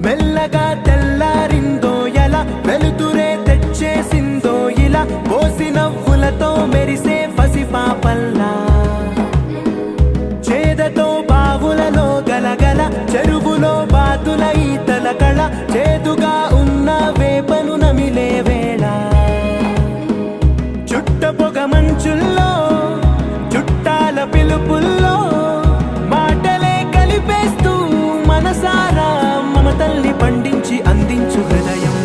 మెల్లగా తెల్లారిందో ఎలా వెలుతురే తెచ్చేసిందో ఇలా పోసి నవ్వులతో మెరిసే పసిపాపల్లా చేదతో బావులలో గలగల చెరువులో బాతుల ఈతల కళ చేదుగా ఉన్న వేపను నమిలే వేళ చుట్ట పొగ మంచుల్లో చుట్టాల పిలుపుల్లో మాటలే కలిపేస్తూ మనసారా మమతల్ని పండించి అందించు హృదయం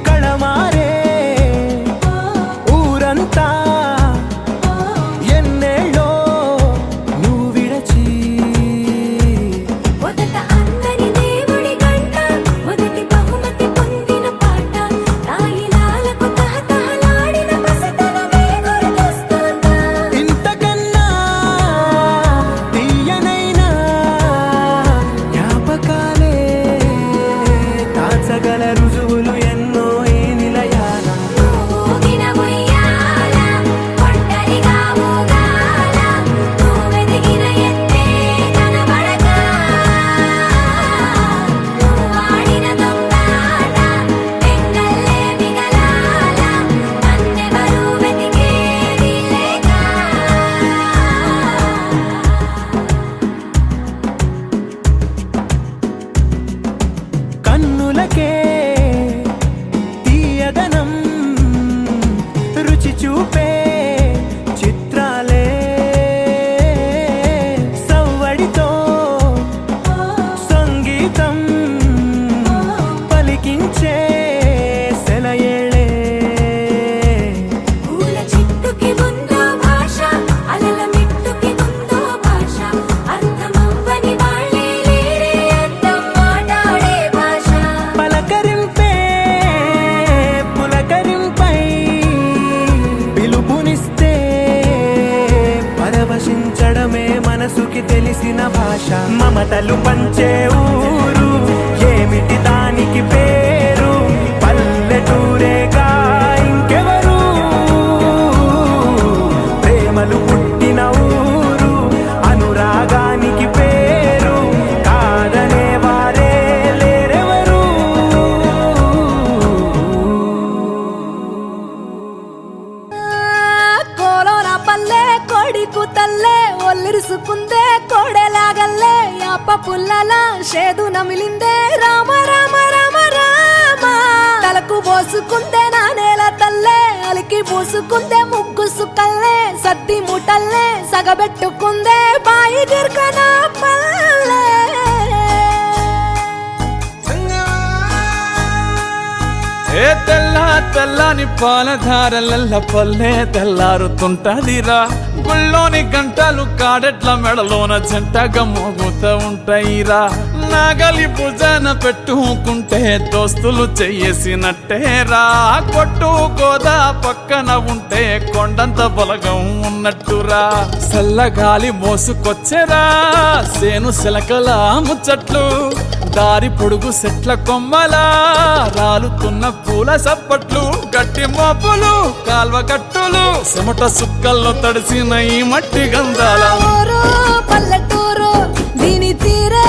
కళమారే ఊరంతా ఎన్నేళ్ళో నువ్వు విడచి మొదట అందరి దేవుడి గంట మొదటి బహుమతి పొందిన పాట తాయిలాలకు తహతహలాడిన పసితనమే గుర్తొస్తుందా ఇంతకన్నా తీయనైనా జ్ఞాపకాలే దాచగల రుజువులు ఎన్నో ఈ నిలయాల ఊగిన ఉయ్యాల ఒంటరిగా ఊగాల నువ్వెదిగిన ఎత్తే కనబడక నువ్వాడిన దొంగాట పెంగల్లే మిగలాల నన్నెవరూ వెతికేది లేక కన్నులకే తీయదనం రుచి చూపే చిత్రాలే సవ్వడితో సంగీతం పలికించే సెలయేళే పూల చెట్టుకి ఉందో భాష అలల మిట్టుకి ఉందో భాష అర్థమవ్వని వాళ్ళే లేరే అర్థం మాట్లాడే భాష పలకరింపే పులకరింపై పిలుపునిస్తే పరవశించడమే మనసుకి తెలిసిన భాష మమతలు పంచే ఊరు ఏమిటి దానికి పేరు పల్లెటూరేగా ఇంకెవరు ప్రేమలు పుట్టిన ఊరు అనురాగానికి పేరు కాదనే వారే లేరెవరు కోలోన పల్లె కోడి కూతల్లే ఒల్లిరుసుకుందే కోడెలాగల్లే యాప పుల్లల షేదు నమిలిందే రామ రామ రామ రామ తలకు పోసుకుందే నానేల తల్లే అలికి పూసుకుందే ముగ్గు సుక్కల్లే సద్ది ముటల్లే సగబెట్టుకుందే బాయి గిర్కన పల్లె ఏ తెల్లని పాలధారలల్ల పల్లె తెల్లారుతుంటదిరా గుళ్ళోని గంటలు కాడెట్ల మెడలోన జంటగా మోగుతూ ఉంటాయిరా నాగలి భుజాన పెట్టుకుంటే దోస్తులు చెయ్యేసినట్టేరా. కొట్టు గోదా పక్కన ఉంటే కొండంత బలగం ఉన్నట్టురా. చల్లగాలి మోసుకొచ్చెరా సేను శిలకల ముచ్చట్లు. దారి పొడుగు చెట్ల కొమ్మలా రాలుతున్న పూల సప్పట్లు. గట్టి మోపులు కాల్వ కట్టులు చెమట సుక్కల్లో తడిసిన ఈ మట్టి గంధాల. ఊరు పల్లెటూరు దీని తీరే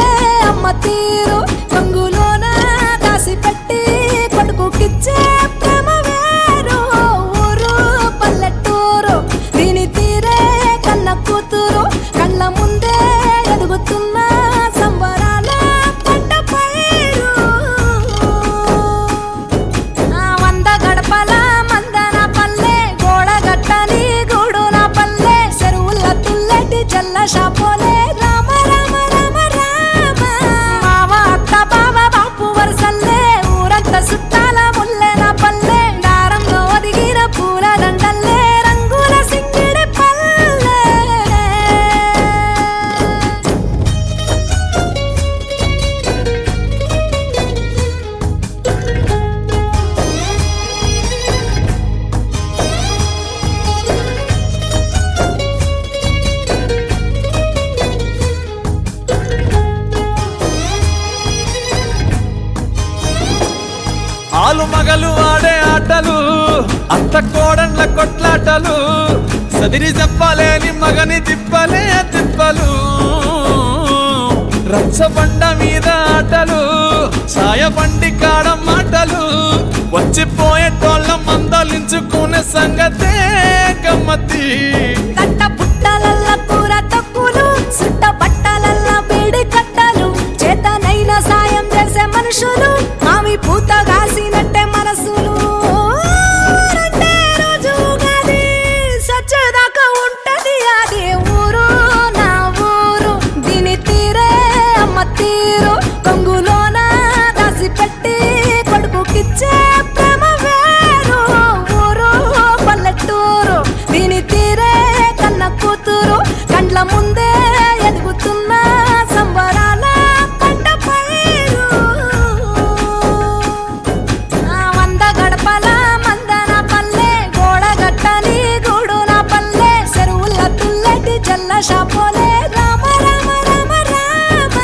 అమ్మ తీరు. కంగులోన దాసి పెట్టి కొడుకుకిచ్చే ప్రేమ వేరు. ఊరు పల్లెటూరు దీని తీరే కన్న కూతురు. కళ్ళ ముందే ఎదుగుతున్న సంబరాల పంట పైరు. వంద గడపల మందన పల్లె గోడగట్టని గూడున పల్లె. చెరువుల తుల్లటి జల్ల షాపోలే రామ రామ రామ రామ. మావ అత్త బావ బాపు వరసల్లే ఊరంత సుట్టాల ముల్లెన పల్లె. దారంలో ఒదిగిన పూల దండల్లే రంగుల సింగిడి పల్లె. ఆలు మగలు ఆడే ఆటలు అత్త కోడళ్ళ కొట్లాటలు. సదిరి చెప్పలేని మగని తిప్పలే తిప్పలు. రచ్చబండ మీద ఆటలు సాయబండి కాడ మాటలు. వచ్చిపోయేటోళ్ళ మందలించుకునే సంగతే గమ్మతి. తట్ట పుట్టలల్ల కూర తక్కులు సుట్ట బట్టలల్ల బీడి కట్టలు. చేతనైన సాయం చేసే మనుషులు మావి పూత కాసినట్టే మనసులు. రెండే రోజు గది సచ్చేదాకా ఉంటది అది ఊరు నా ఊరు. దీని తీరే అమ్మ తీరు. కొంగులోన దాసి పెట్టి కొడుకుకిచ్చే ప్రేమ వేరు. ఊరు పల్లెటూరు దీని తీరే కన్న కూతురు. కండ్ల ముందే ఎదుగుతున్న సంబరాల పంట పైరు. వంద గడపల మందన పల్లె గోడగట్టని గూడున పల్లె. చెరువుల తుల్లటి జల్ల షాపోలే రామ రామ రామ రామ.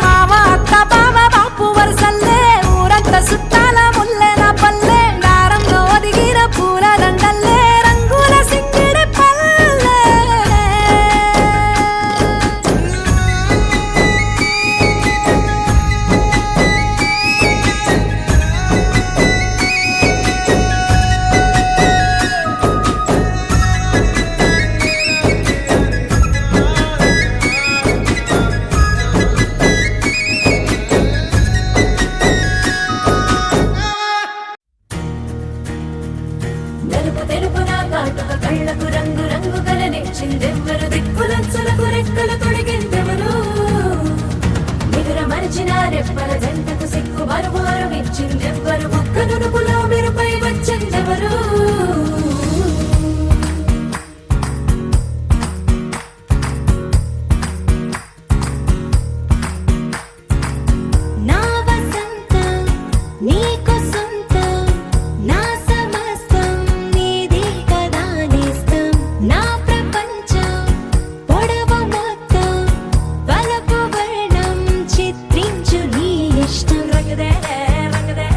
మావ అత్త బావ బాపు వరసల్లే ఊరంత సుట్టాల ముల్లెన పల్లె. దారంలో ఒదిగిన పూల దండల్లే రంగుల సింగిడి పల్లె. నలుపు తెలుపున కాటుక కళ్ళకు రంగు రంగు కలనిచ్చిందెవ్వరు. దిక్కులంచులకు రెక్కలు తొడిగిందెవరు. నిదుర మరిచిన రెప్పల జంటకు సిక్కు బరువారు ఇచ్చిందెవ్వరు. ఒక్క నునుపులో మెరుపై వచ్చిందెవరు. నా వసంతం నీకు సొంతం. నా సమస్తం నీదే కదా నేస్తం. నా ప్రపంచం పొడవు మొత్తం వలపు వర్ణం చిత్రించు నీ ఇష్టం. రంగదే రంగదే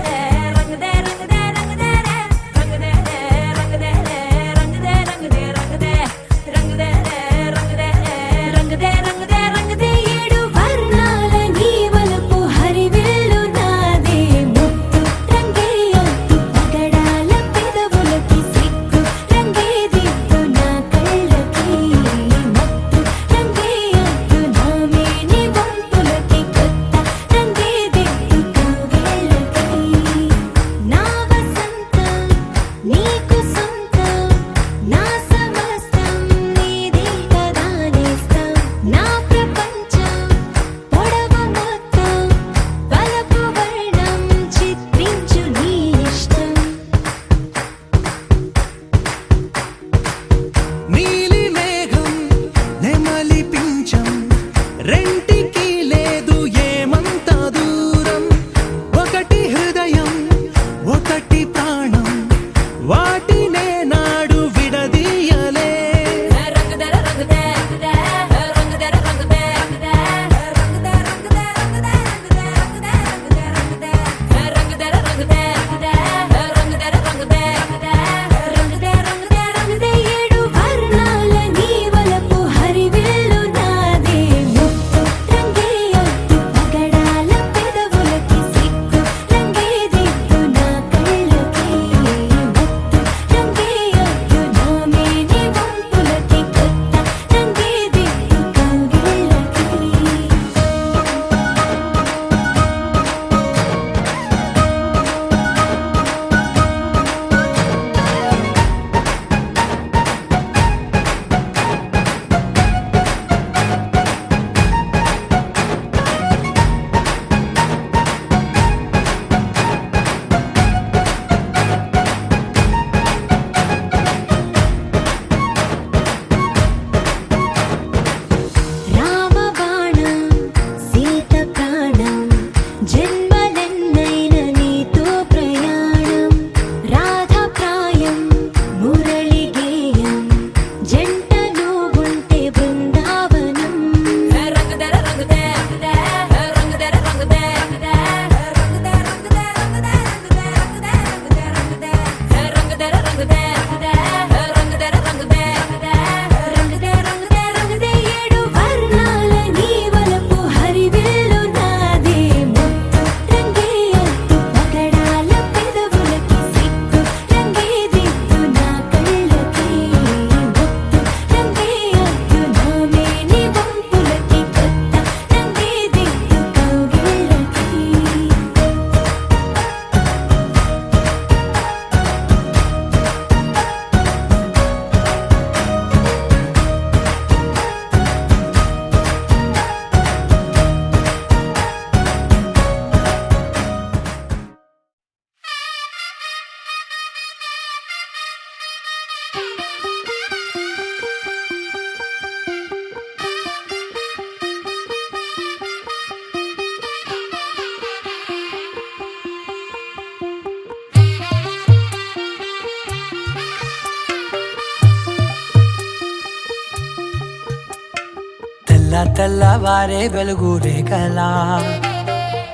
తెల్లవారే వెలుగు రేఖలా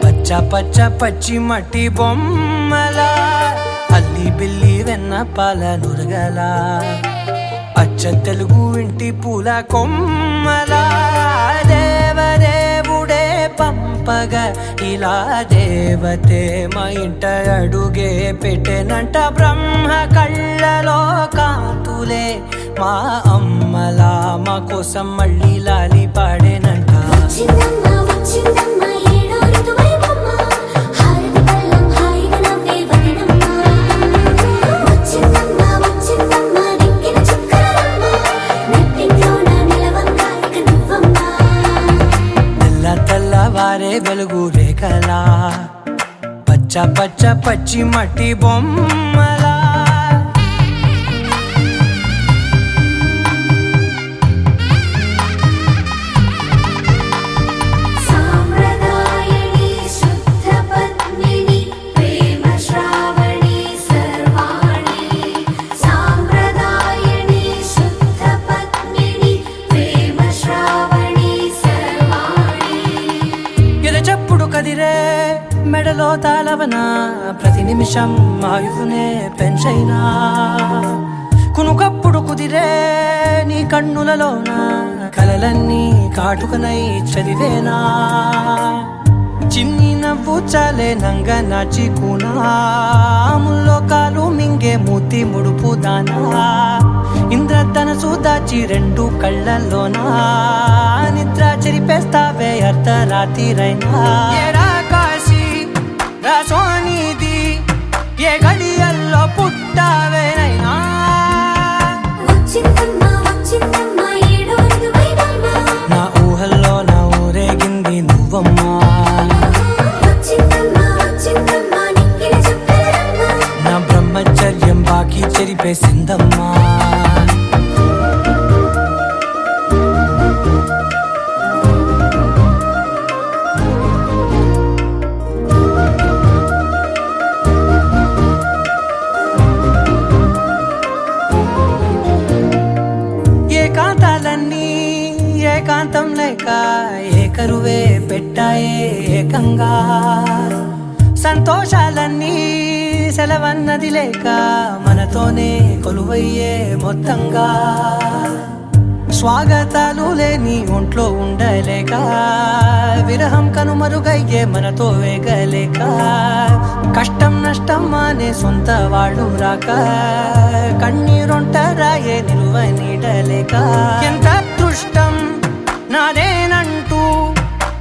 పచ్చ పచ్చ పచ్చి మట్టి బొమ్మలా అల్లి బిల్లి వెన్న పాల నురగలా అచ్చ తెలుగు ఇంటి పూల కొమ్మలా దేవదేవుడే పంపగా ఇలా దేవతే మా ఇంట అడుగే పెట్టెనంట బ్రహ్మ కళ్ళలో కాంతులే మా అమ్మలా మా కోసం మళ్ళీ లాలి పాడేనంట వచ్చిందమ్మ వచ్చిందమ్మ ఏడో ఋతువైవమ్మ హారతి పళ్ళం హాయిగా నవ్వే వదనమ్మ వచ్చిందమ్మ వచ్చిందమ్మ నెక్కిన చుక్కలమ్మ నెట్టింట్లోన నిలవంగా ఇక నువ్వమ్మ తెల్లవారే వెలుగు రేఖలా పచ్చ పచ్చ పచ్చి మట్టి బొమ్మలా సాంప్రదాయని శుద్ధ పద్మిని ప్రేమ శ్రావణి సర్వాణి సాంప్రదాయని శుద్ధ పద్మిని ప్రేమ శ్రావణి సర్వాణి ఎరచప్పుడు కదిరే మెడలో తాళవన ప్రతి నిమిషం ఆయువునే పెంచైనా కునుకప్పుడు కుదిరే నీ కన్నులలోన కలలన్నీ కాటుకనై చదివేనా చిన్ని నవ్వు చాలే నంగ నాచి కూనాముల్లో కాలు మింగే మూతి ముడుపు దానా ఇంద్రధనసు దాచి రెండు కళ్ళల్లోనా నిద్ర చెరిపేస్తావే అర్ధరాత్రిరైనా ఏడా కాశీ రాసోనిది ఏ గడియల్లో పుట్టావేనైనా వచ్చిందమ్మ వచ్చిందమ్మ ఏడో ఋతువైవమ్మ నా ఊహల్లో నా ఊరేగింది నువ్వమ్మా వచ్చిందమ్మ వచ్చిందమ్మ నెక్కిన చుక్కలమ్మ నా బ్రహ్మచర్యం బాకీ చెరిపేసిందమ్మా ఏకాంతాలన్నీ ఏకాంతం లేక ఏకరువే పెట్టాయే ఏకంగా సంతోషాలన్నీ సెలవన్నది లేక మనతోనే కొలువయ్యే మొత్తంగా స్వాగతాలు లేని ఒంట్లో ఉండలేక విరహం కనుమరుగయ్యే మనతో వేగలేక కష్టం నష్టం అనే సొంత వాడు రాక కన్నీరొంటరాయే నిలువ నీడలేక ఎంత అదృష్టం నాదేనంటూ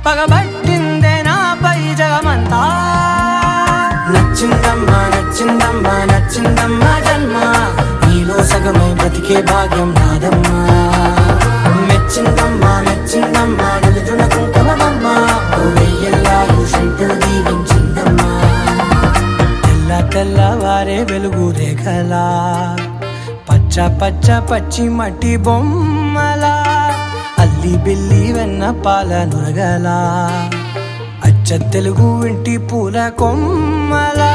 పగబట్టిందే నాపై జగమంతా నచ్చిందమ్మా నచ్చిందమ్మా నచ్చిందమ్మా జన్మ నీలో సగమై బ్రతికే భాగ్యం నాదమ్మా మెచ్చిందమ్మా మెచ్చిందమ్మా నిలుచున కుంకుమమ్మా వెయ్యల్లాలు శంకరు దీవించిందమ్మా తెల్లవారే వెలుగు రేఖలా పచ్చ పచ్చ పచ్చి మట్టి బొమ్మలా అల్లి బిల్లి వెన్న పాల నురగలా అచ్చ తెలుగు ఇంటి పూల కొమ్మలా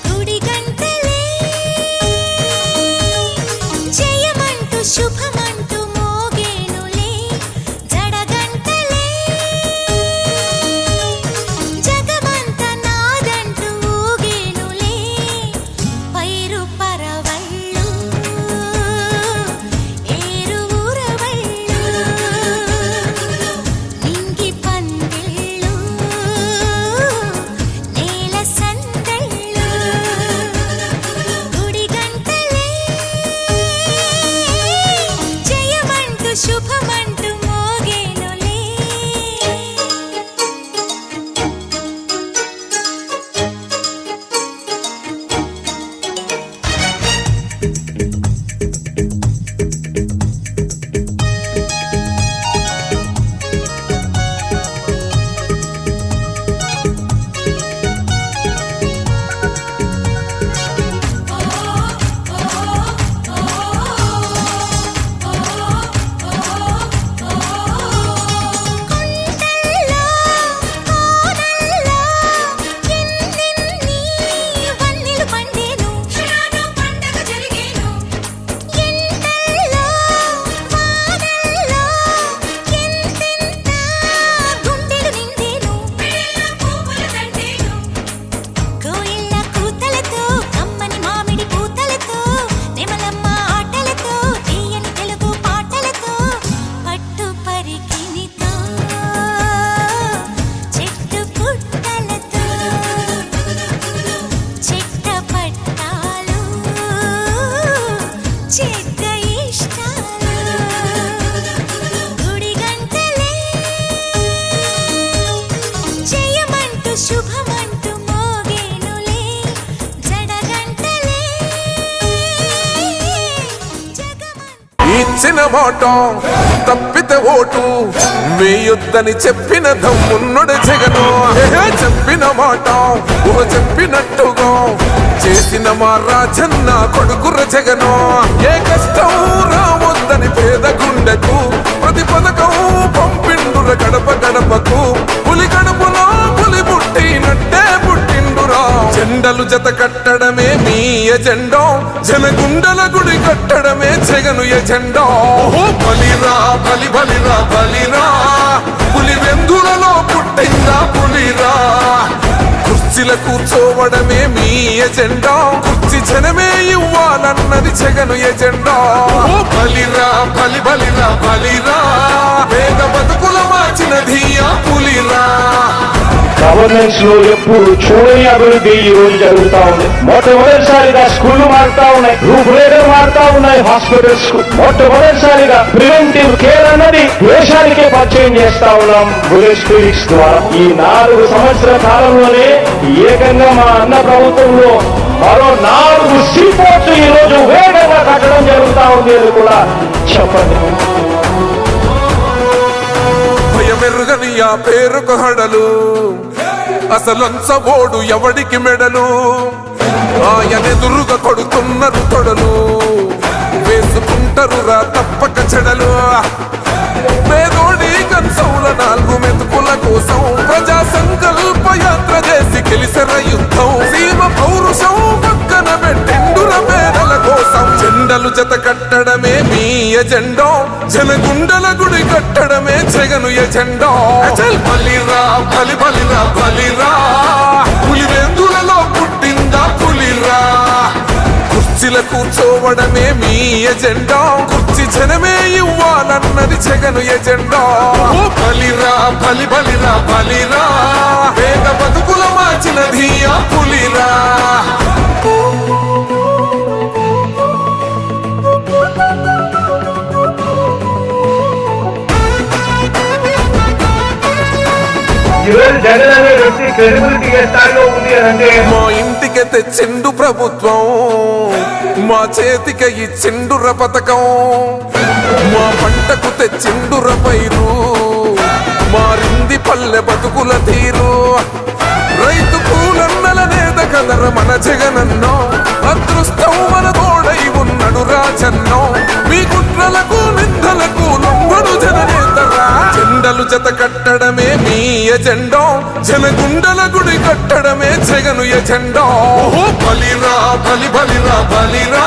గుడి గంటలే ఇచ్చిన మాట తప్పితే ఓటు వేయొద్దని చెప్పిన దమ్మున్నడు జగను చెప్పిన మాట చెప్పినట్టుగా చేసిన మా రాజన్న కొడుకుర జగను ఏ కష్టం రావద్దని పేద గుండెకు ప్రతి పథకం పంపిండుర గడప గడపకు పులి గడపలో పులి పుట్టినట్టే పుట్టిండురా జెండలు జత కట్టడమే మీ ఎజెండా జనగుండల గుడి కట్టడమే జగను ఎజెండా బలిరా బలి బలిరా బలిరా పులి వెందులలో పుట్టిందా పులిరా కుర్చీల కూర్చోవడమే మీ ఎజెండా కుర్చీ జనమే ఇవ్వాలన్నది జగను ఎజెండా బలిరా బలి బలిరా బలిరా వేద బతుకుల మార్చినది ఆ పులిరా గవర్నెన్స్ లో ఎప్పుడు చూడని అభివృద్ధి ఈ రోజు జరుగుతా ఉంది. మొట్టమొదటిసారిగా స్కూళ్లు మారుతా ఉన్నాయి, రూపురేఖలు మారుతా ఉన్నాయి. హాస్పిటల్స్ కు మొట్టమొదటిసారిగా ప్రివెంటివ్ కేర్ అన్నది దేశానికే పరిచయం చేస్తా ఉన్నాం బుల్లెట్ క్లినిక్స్ ద్వారా. ఈ 4 సంవత్సరాల కాలంలోనే ఏకంగా మా అన్న ప్రభుత్వంలో మరో 4 సీపోర్ట్స్ ఈ రోజు వేగంగా కట్టడం జరుగుతా ఉంది అని కూడా చెప్పండి. భయమెరుగని ఆ పేరుకు హడలు అసలంచబోడు ఎవడికి మెడలు ఆయనెదురుగా కొడుతున్నారు తొడలు వేసుకుంటారు రా తప్పక చెడలు పేదోడి కంచంల 4 మెతుకుల కోసం ప్రజా సంకల్ప యాత్ర చేసి గెలిసిన యుద్ధం సీమ పౌరుషం పక్కన పెట్టిండుర పేదల కోసం జెండలు జత కట్టడమే మీ ఎజెండా జనగుండల గుడి కట్టడమే జగను ఎజెండా బలిరా బలి బలిరా బలిరా పులి వెందులలో పుట్టిందా పులిరా కుర్చీల కూర్చోవడమే మీ ఎజెండా కుర్చీ జనమే ఇవ్వాలన్నది జగను ఎజెండా బలిరా బలి బలిరా బలిరా వేద బతుకుల మార్చినది ఆ పులిరా ఈరోజు జగన్ అనే వ్యక్తి క్రెడిబిలిటీ ఏ స్థాయిలో ఉంది అంటే మా ఇంటికి తెచ్చిండు ప్రభుత్వం మా చేతికి ఇచ్చిండుర పథకం మా పంటకు తెచ్చిండుర పైరు మారింది పల్లె బతుకుల తీరు రైతు కూలన్నల నేత కదర మన జగనన్నో అదృష్టం మన తోడై ఉన్నడు రాజన్నో మీ కుట్రలకు నిందలకు లొంగడు జననేతరా జెండలు జత కట్టడమే మీ ఎజెండా జనగుండల గుడి కట్టడమే జగను ఎజెండా బలిరా బలి బలిరా బలిరా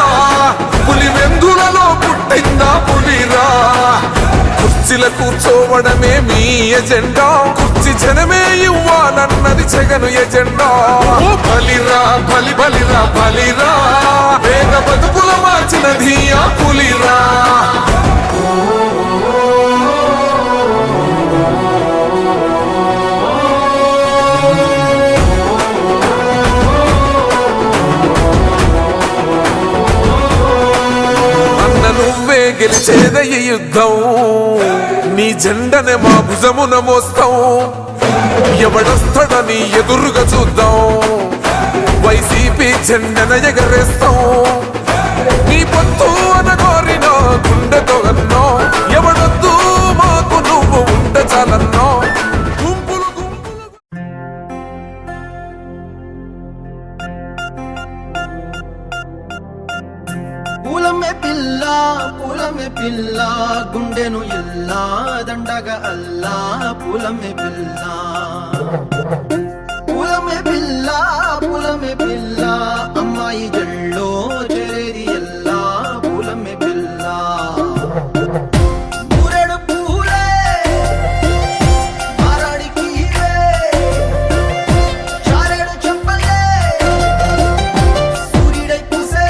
పులి వెందులలో పుట్టిందా పులిరా కుర్చీల కూర్చోవడమే మీ ఎజెండా కుర్చీ జనమే ఇవ్వాలన్నది జగను ఎజెండా బలిరా బలి బలిరా బలిరా వేద బతుకుల మార్చినది ఆ పులిరా నువ్వే గెలిచేద ఈ యుద్ధం నీ జెండనే మా భుజమున మోస్తాం ఎవడొస్తాడని ఎదురుగా చూద్దాం వైసీపీ జెండన ఎగరేస్తాం నీ పొత్తు అనగోరిన గుండెతో అన్నో ఎవడొద్దు మాకు నువ్వు ఉండ చాలన్నో గుంపులు గుంపులు పూలమే పిల్ల గుండెను ఇల్లా దండగా అల్లా పూలమే పిల్ల పూలమే పిల్ల అమ్మాయి జల్లో చేరేది ఎల్లా పూలమే పిల్ల పూరెడు పూలే మారాడికి చారెడు చెప్పలే సూర్యుడై పూసే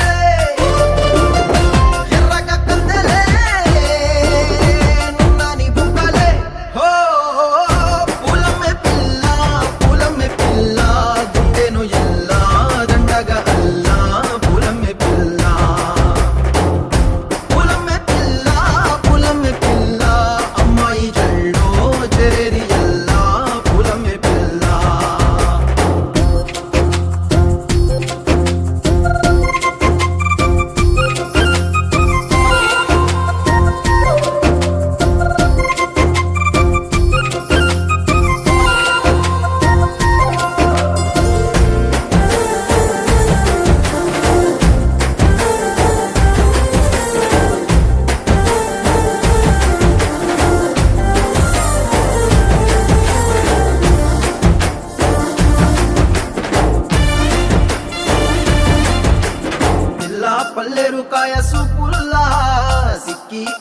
ఎర్రగా కందలే నున్నాని బుక్కలే హో పూలమే పిల్ల గుండెను ఎల్లా దండగా అల్లా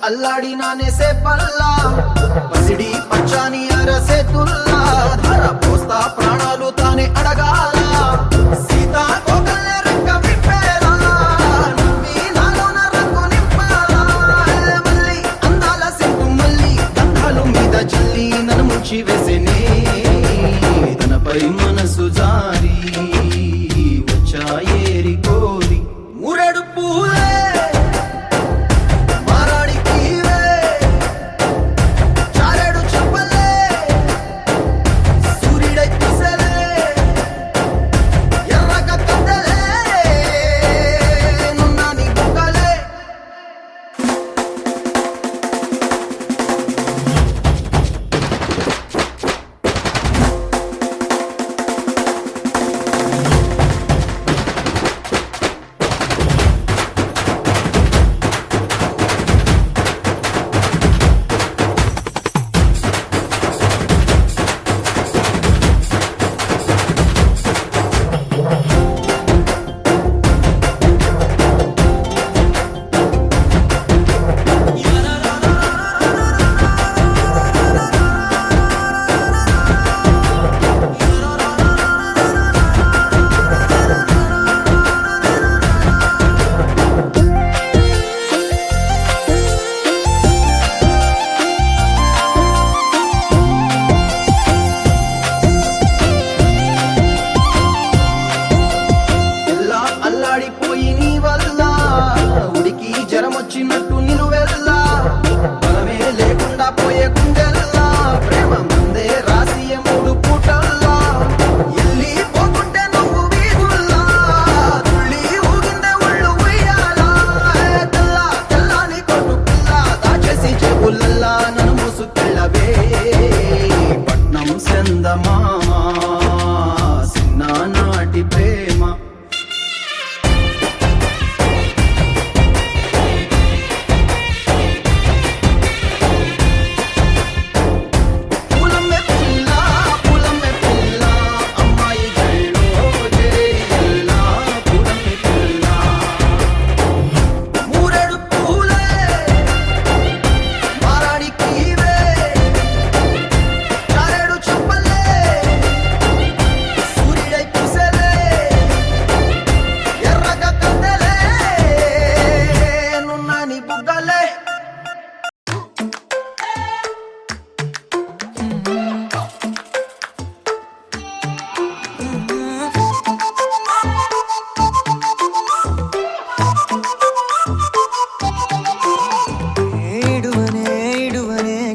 అల్లాడినానే సే పల్లా పసిడి పచ్చాని అరసే తుల్లా ధర పోస్తా ప్రాణాలు తానే అడగాల సీతా కోకల్లే రెక్క విప్పేలా నవ్వి నాలోన రంగు నింపాలా మళ్ళీ అందాల సింపు మళ్ళీ గంధాలు మీద జల్లి నన్ను ముంచి వేసేనే తనపై మనసు జారి వచ్చాయేరి కోరి మురడు పూలే అల్లాడిపోయి నీ వల్ల ఉడికి జ్వరం వచ్చినట్టు నిలువెల్లా బలమే లేకుండా పోయే గుండెల్లా ప్రేమ ముందే రాసియ మూడు పూటల్లా ఎల్లి పోకుంటే నువ్వు వీధుల్లా తుళ్ళి ఊగిందే ఒళ్ళు ఉయ్యాలా తెల్లా తెల్లాని కొట్టు పిల్ల దాచేసి చెవులల్లా నన్ను మూసుకెళ్ళవే పట్నం చందమామా చిన్ననాటి ప్రేమ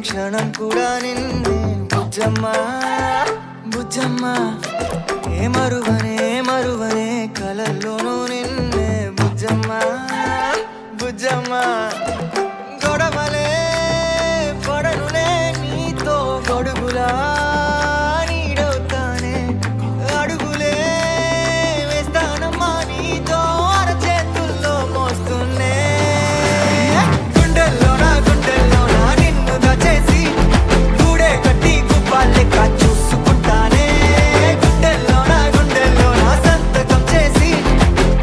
క్షణం కూడా నిన్నే బుజ్జమ్మ బుజ్జమ్మ ఏ మరువనే కలల్లోనూ నిన్నే బుజ్జమ్మ బుజ్జమ్మ గొడవలే పడనులే నీతో గొడుగులా నీడవుతానే అడుగులే వేస్తానమ్మా నీతో అరచేతుల్లో మోస్తున్నే గుండెల్లోనా నిన్ను దచేసి గూడే కట్టి గుప్పాలెక్క చూసుకుంటానే గుండెల్లోనా సంతకం చేసి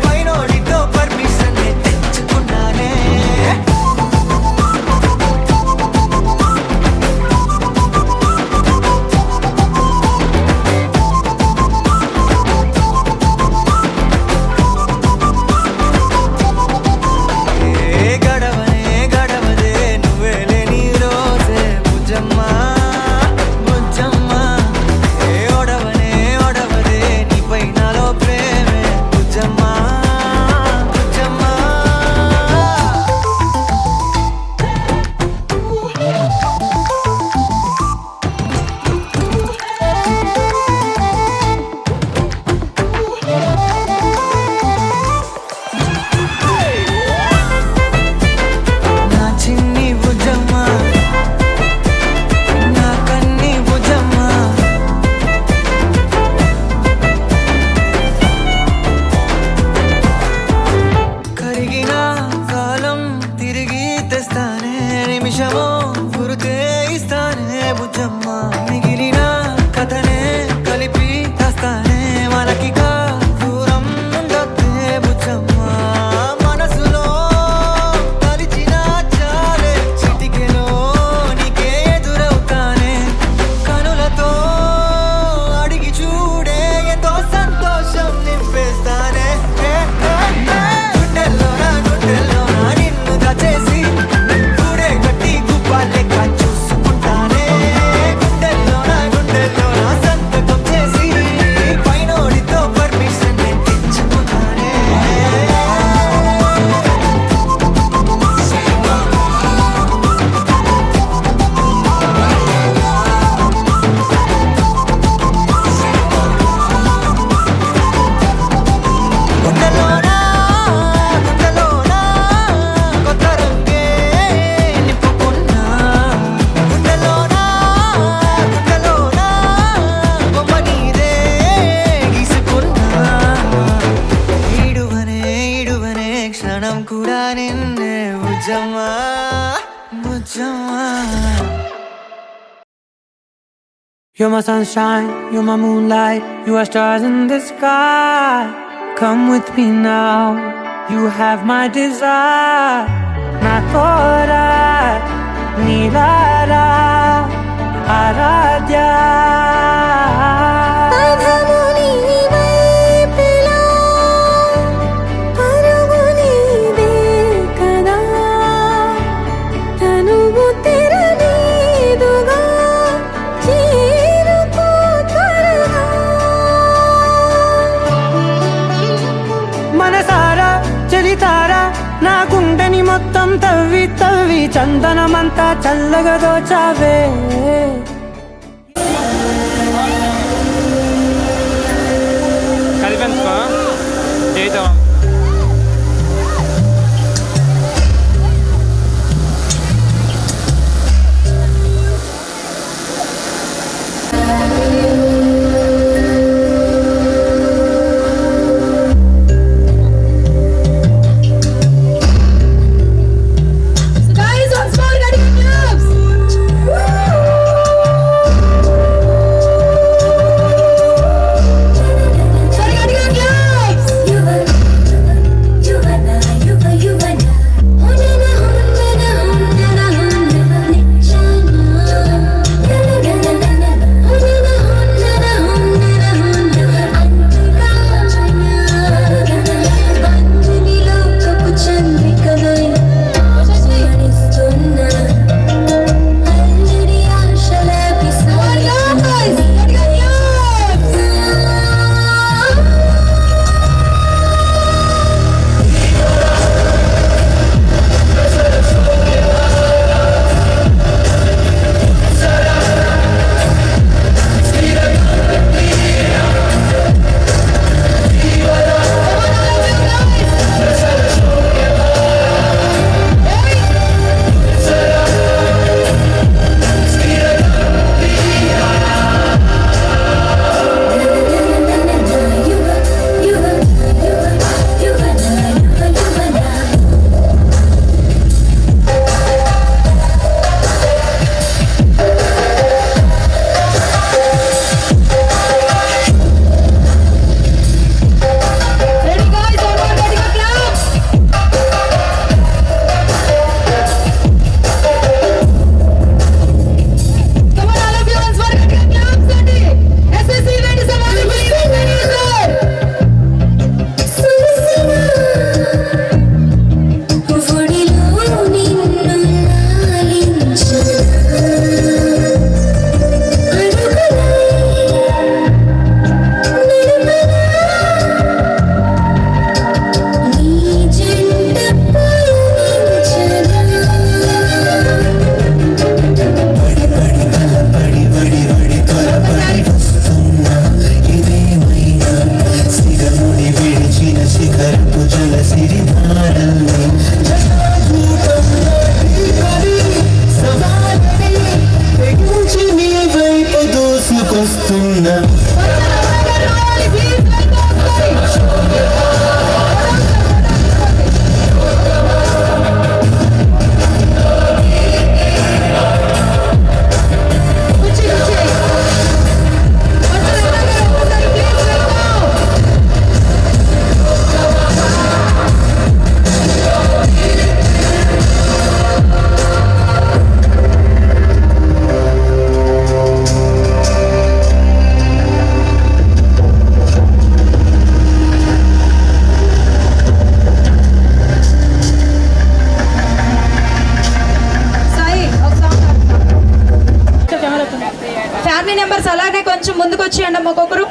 పైనోడితో permission తెచ్చుకున్నానే బుజ్జమ్మా బుజ్జమ్మా. You're my sunshine, you're my moonlight, you are stars in the sky. Come with me now, you have my desire. Na tora nilara aradya. నా గుండెని మొత్తం తవ్వి తవ్వి చందనమంతా చల్లగా దోచావే. ఒక్కొక్కరు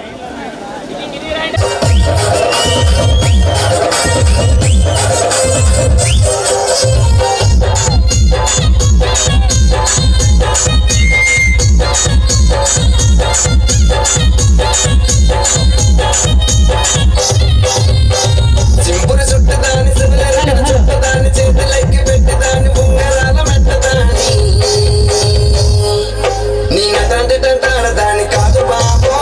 చింపురు చుట్టదాని సివలెరగడ చుట్టదాని చేతులెక్కి పెట్టదాని బుంగరాల మెట్టదాని నీ నటంటే టంటాడదాని కాదు బాబో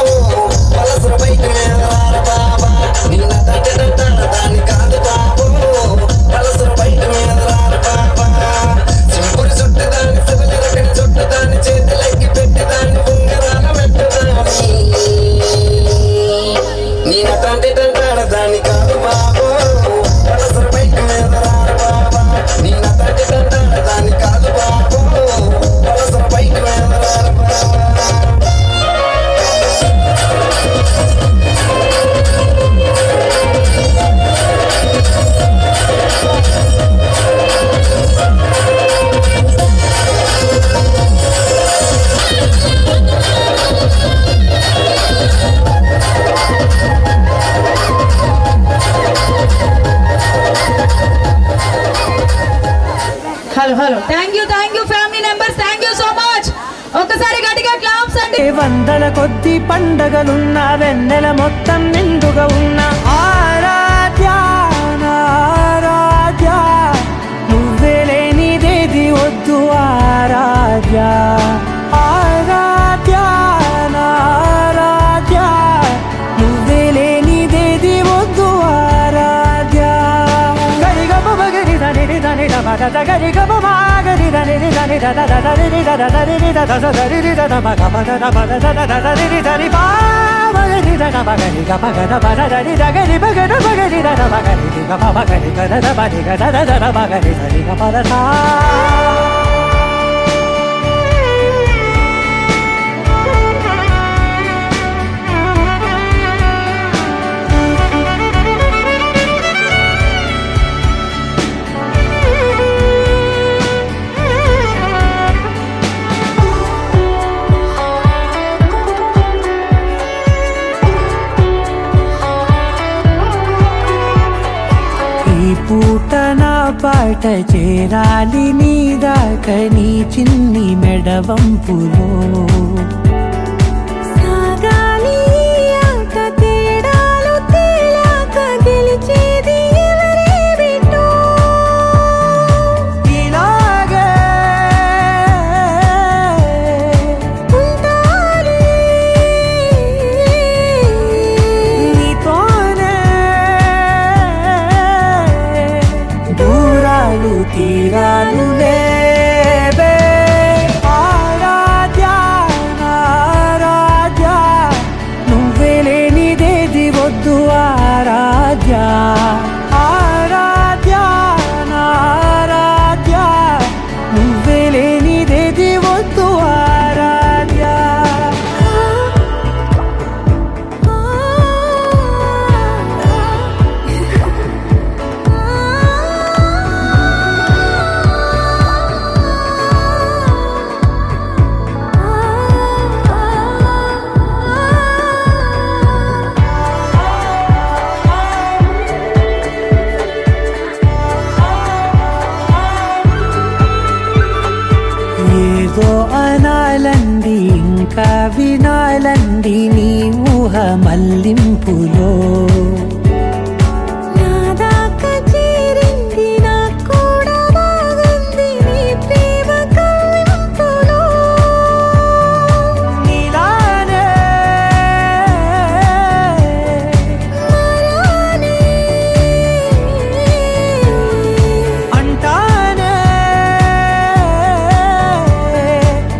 నీ అట్లాంటి దాని కాదు బాబు పలసర బైక్ మీద రారు బాబా నీ అట్లాంటి దాని కాదు బాబు పలసర బైక్ మీద రారు బాబా hello thank you family members thank you so much. ఒక్కసారి గట్టిగా క్లాప్స్ అండి. వందల కొద్ది పండగలున్న వెన్నెల మొత్తం నిండుగా ఉన్న ఆరాధ్య ఆరాధ్య నువ్వే లేనిదేది వద్దు ఆరాధ్య ఆరాధ్య ఆరాధ్య నువ్వే లేనిదేది వద్దు ఆరాధ్య గరిగమ బగరి దని దని మగ గరి గమ మాగరి దని దని దని దని దని దని దని మగ మగ మగ దని దని మగరి దని మగరి గమ గద మగ దని గరి మగ మగరి దని మగరి గమ మగరి గద మగరి గద దని మగరి దని గమ దా పూట నా పాట చేరాలి నీ దాక నీ చిన్ని మెడవంపులో సాగాలి ఆట తేడాలు తేలాక గెలిచేది ఎవరే బిడ్డో ఇలాగే ఉంటాలి నీతోనే దూరాలు తీరాలు లేవే ఆరాధ్య ఆరాధ్య నువ్వే లేనిదేది వద్దు ఆరాధ్య ఆరాధ్య ఆరాధ్య నువ్వే లేనిదేది వద్దు ఆరాధ్య ఏదో అనాలండి ఇంకా వినాలండి నీ ఊహ మల్లింపులో నా దాకా చేరింది నాకు కూడా బాగుంది నీ ప్రేమ కవ్వింపులో నీలానే మరానే అంటానే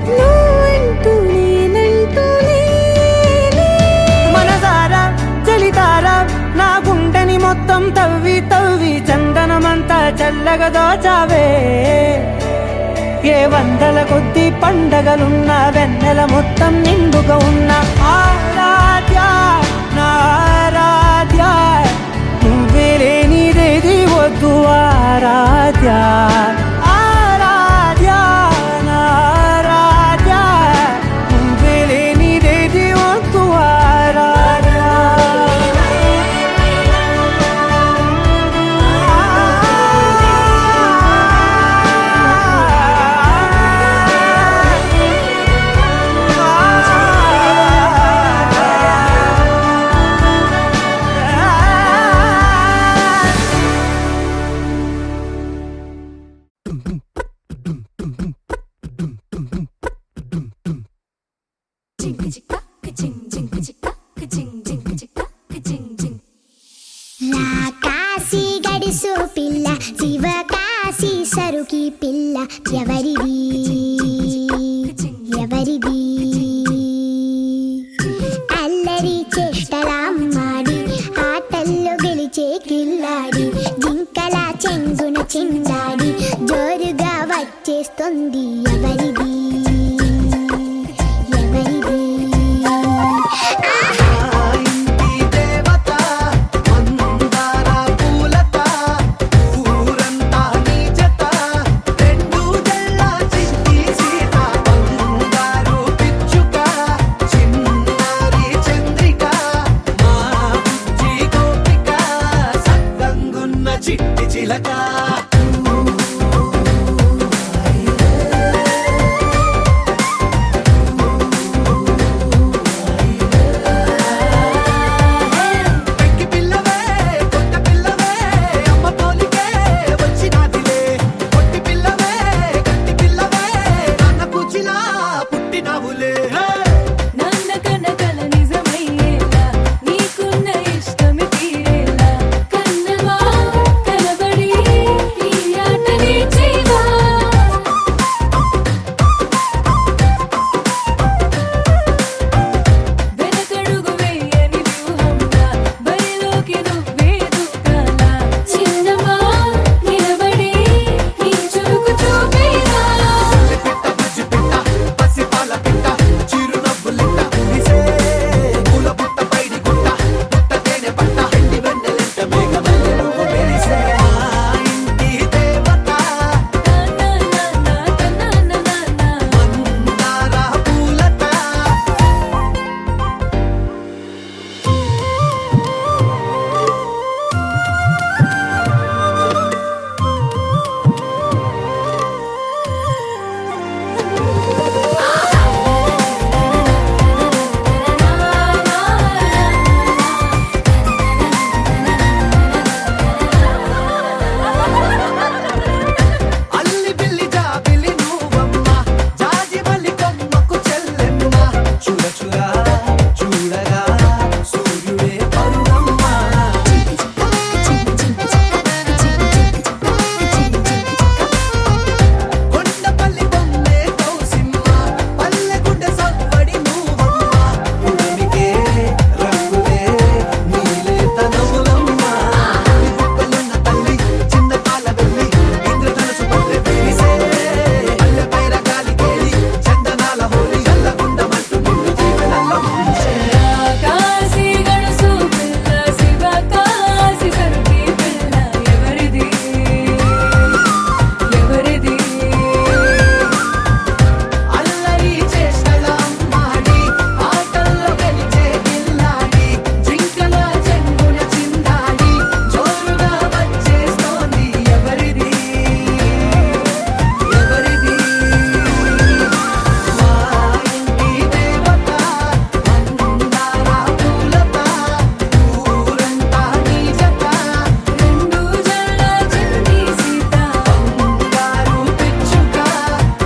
నువ్వంటూ నేనంటూ లేనే మనసారా చలితారా నా గుండెని మొత్తం తవ్వి తవ్వి చందనమంతా చల్లగా దోచావే ఏ వందల కొద్ది పండగలున్న వెన్నెల మొత్తం నిండుగా ఉన్న ఆరాధ్య నా ఆరాధ్య నువ్వే లేనిదేది వద్దు ఆరాధ్య ఆరాధ్య నా ఆరాధ్య నువ్వే లేనిదేది వద్దు ఆరాధ్య కాశీ గడిసు పిల్ల శివ కాశీ సరుకి పిల్ల ఎవరిది ఎవరిది అల్లరి చేష్టలా మాడి చిట్టి చిలక పెంకి పిల్లవే కొత్త పిల్లవే అమ్మ పోలికే వచ్చినాదిలే కొట్టి పిల్లవే గట్టి పిల్లవే నాన్న కూచిలా పుట్టినావులే నాన్న కనకల నిజమయ్యేలా నీకున్న ఇష్టమి తీరేలా కన్నవా కనబడి ఈ ఆటనే చేయవా వెనకడుగు వేయని వ్యూహంలా బరిలోకి నువ్వే దూకాలా చిన్నవా నిలబడి నీ చురుకు చూపేవా పిట్ట బుజ్జి పిట్ట పసి పాల పిట్ట చిరునవ్వులిట్ట నిసే పూల పుట్ట పైడి గుట్ట పుట్ట తేనె పట్ట ఎండి వెన్నెలెంట మేఘమల్లె నువ్వు మెరిసే మా ఇంటి దేవత మందార పూలత అల్లి బిల్లి జాబిలి నువ్వమ్మ జాజి మల్లి కొమ్మకు చెల్లెమ్మ చూడ చూడ చూడగా సూర్యుడే పరువమ్మ కొండపల్లి బొమ్మే కౌసిమ్మ పల్లె గుడ్డ సవ్వడి నువ్వమ్మ ఉడమికే రంగులే నీలేత నవ్వులమ్మ గుప్పలున్న తల్లి చిన్న పాల వెళ్ళి ఇంద్రధనుసు పల్లె విరిసే పల్లె పైర గాలి కేలి చందనాల హోలీ చల్లగుండమంటూ నిన్ను జీవనల్ల ముంచే కాశీ గడుసు పిల్ల శివ కాశీ సరుకి పిల్ల ఎవరిది ఎవరిది అల్లరి చేష్టల అమ్మాడి ఆటల్లో గెలిచే గిల్లాడి జింకల చెంగున చిందాడి జోరుగా వచ్చేస్తోంది ఎవరిది ఎవరిది మా ఇంటి దేవత మందార పూలత ఊరంతా నీ జత రెండు జల్ల చిన్ని సీత బంగారు పిచ్చుక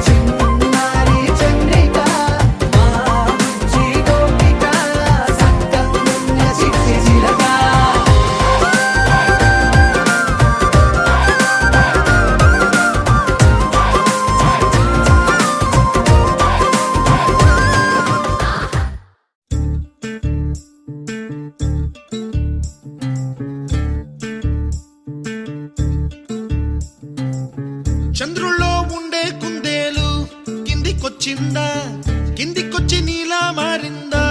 చిన్నారి చంద్రిక మా బుజ్జి గోపిక సక్కనున్న చిట్టి చిలక చంద్రుల్లో ఉండే కుందేలు కిందికొచ్చిందా కిందికొచ్చి నీలా మారిందా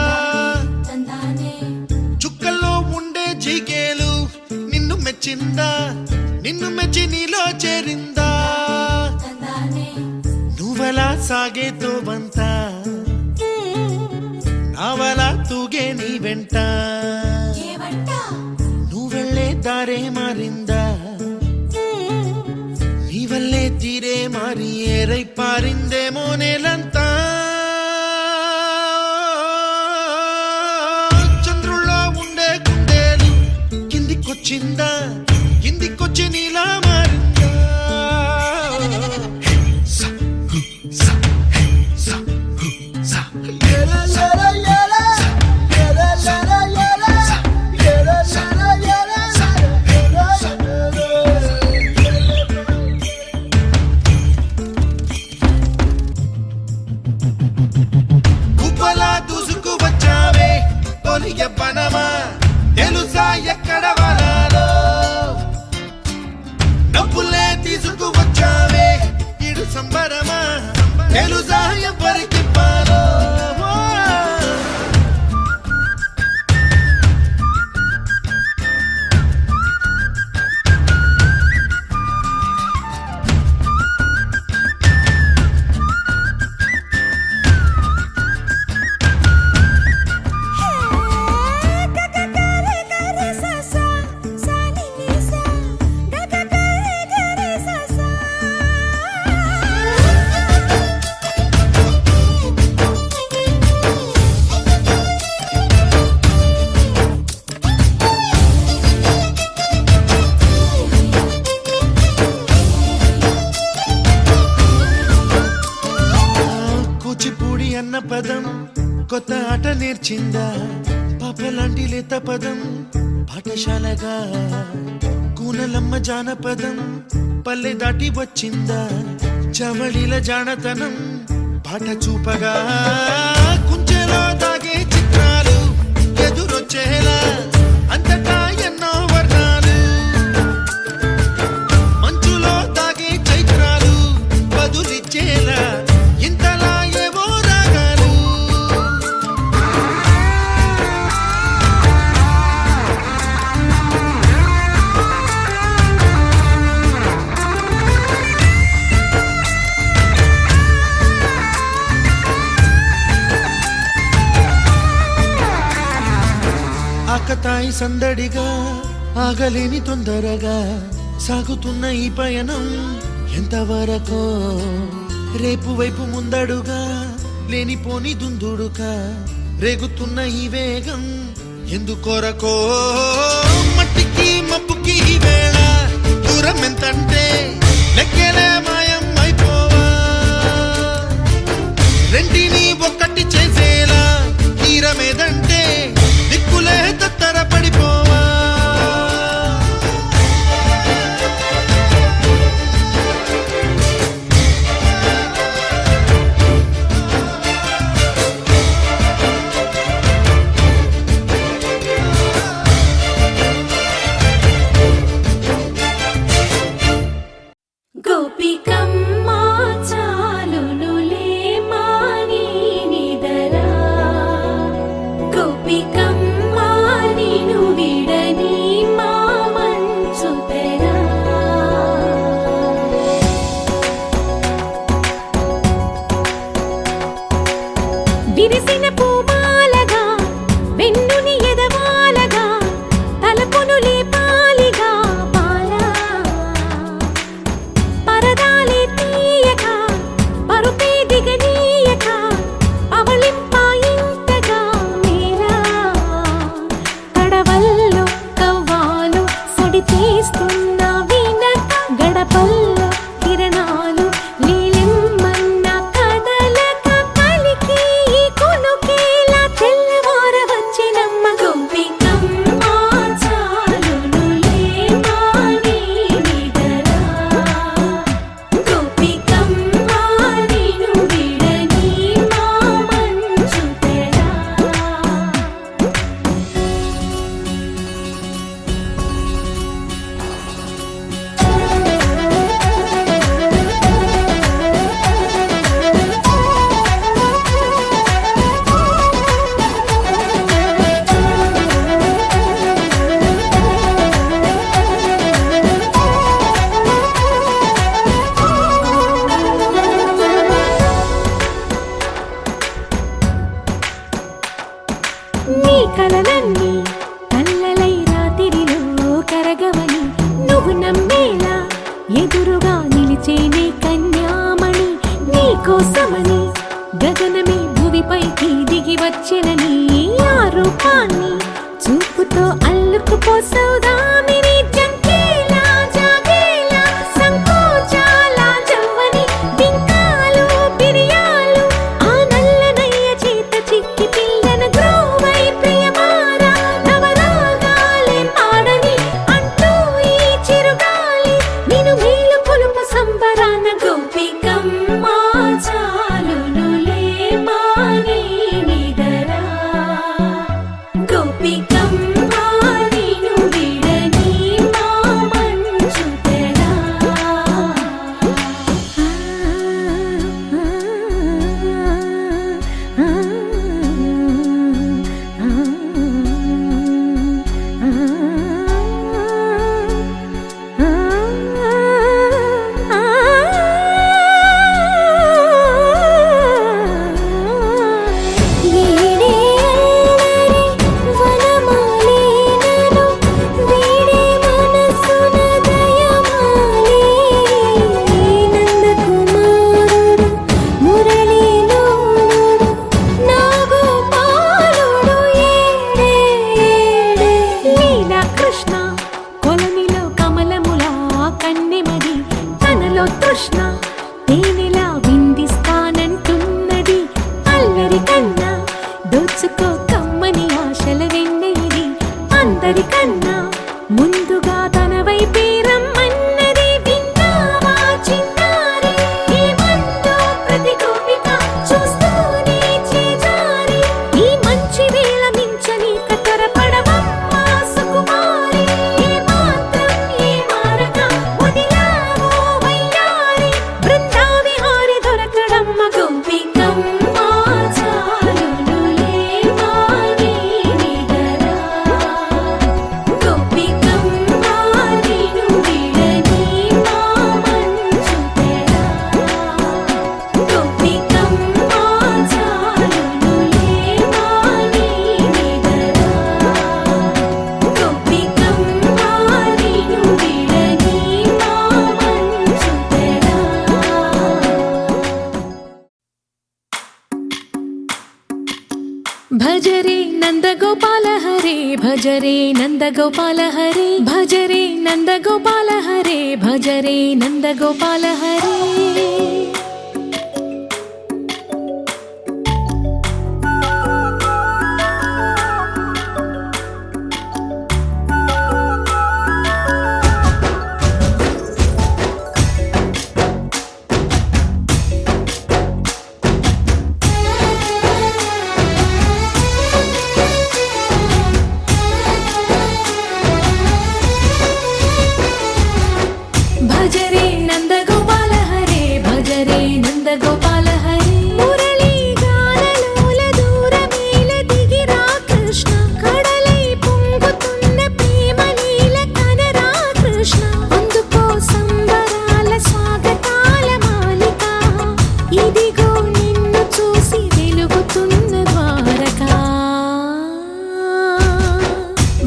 చుక్కల్లో ఉండే జీకేలు నిన్ను మెచ్చిందా నిన్ను మెచ్చి నీలో చేరిందా నువ్వలా సాగే తోవంతా నావలా తూగే నీ వెంట నువ్వెళ్ళే దారే మారిందా నీ వల్లే తీరే మారి ఏరై పారిందేమో నేలంతా చంద్రుల్లో ఉండే కుందేలు కిందికొచ్చిందా కిందికొచ్చి నీలా మారిందా స, హు, స, హే, స, హు, స. గుబ్బలా దూసుకు వచ్చావే తొలి యవ్వనమా తెలుసా ఎక్కడ వరాలో డబ్బులే తీసుకు వచ్చావే ఇడు సంబరమా తెలుసా ఎవరికి పాలో గగ గరే గరే సస సాని నిస పదం కొత్త ఆట నేర్చిందా పాపలాంటి లేత పదం పాఠశాలగా కూనలమ్మ జానపదం పల్లె దాటి వచ్చిందా చవళిల జానతనం పాట చూపగా కుంచెలో దాగే చిత్రాలు ఎదురొచ్చేలా అంతటా ఎన్నో వర్ణాలు మంచులో దాగే చైత్రాలు బదులిచ్చేలా ఇంతలా ఏవో రాగాలు ఆకతాయి సందడిగా ఆగలేని తొందరగా సాగుతున్న ఈ పయనం ఎంతవరకో రేపు వైపు ముందడుగా లేనిపోని దుందుడుగా రేగుతున్న ఈ వేగం ఎందుకొరకో మట్టికి మప్పుకి ఈ వేళ దూరం ఎంతంటే లెక్కలే మాయం అయిపోవా రెంటిని ఒక్కటి చేసేలా తీరమేదంటే దిక్కులే తత్తర పడిపోవా గోపికమ్మ చాలునులే మాని నిదరా గోపికమ్మ నిను విడని మా మంచు తెరా విరిసిన పూమాలగా వెన్నుని ఎదవాలగా తలపును లేపాలిగా బాలా పరదాలే తీయక పరుపే దిగనీయక అవళింపాయింతగా మేరా కడవల్లో కవ్వాలు సడి చేస్తున్న వినక గడపల్లో కిరణాలు నీలిమ్మన్న కదలక కలికి కొనుకేలా తెల్లవార వచ్చినమ్మ గోపికమ్మ చాలునులే మాని నిదరా గోపికమ్మ నిను విడని మా మంచు తెరా నీ కలలన్నీ కల్లలై రాత్రిలో కరగవని నువ్వు నమ్మేలా ఎదురుగా నిలిచేనే కన్యామణి నీ కోసమని గగనమే భువిపైకి దిగి వచ్చెనని ఆ రూపాన్ని చూపుతో అల్లుకుపోసౌదామిని జంకేలా జాగేలా సంకోచాల జవ్వని బింకాలు బిరియాలు ఆ నల్లనయ్య చేత చిక్కి పిల్లన గ్రోవై ప్రియమారా నవరాగాలే పాడని అంటూ ఈ చిరుగాలి నిను మేలు పొలుపు సంబరాన గోపికమ్మ చాలునులే మాని నిదరా గోపికమ్మ నిను విడని ముందుగా తన వైపే రమ్మన్నది విన్నావా చిన్నారి ఈ మందు ప్రతి గోపిక చూస్తూనే చేజారి ఈ మంచి వేళ మించని కతరపడవమ్మ సుకుమారి ఏ మాత్రం ఏ మారక వదిలావో వయ్యారి బృందావిహారి దొరకడమ్మ గోపికమ్మ చాలునులే మాని నిదరా గోపికమ్మ నిను విడని మా మంచు తెరా గోపికమ్మ చాలునులే మాని నిదరా గోపికమ్మ నిను విడని మా మంచు తెరా భజరే నందగోపాల హరే భజరే నందగోపాల హరే భజరే నందగోపాల హరే భజరే నందగోపాల హరే భజరే నందగోపాల హరే భజరే నందగోపాల హరే మురళీ గానలోల దూరమేల దిగిరా కృష్ణ కడలై పొంగుతున్న ప్రేమ లీల కనరా కృష్ణ అందుకో సంబరాల స్వాగతాల మాలిక ఇదిగో నిన్ను చూసి వెలుగుతున్న ద్వారకా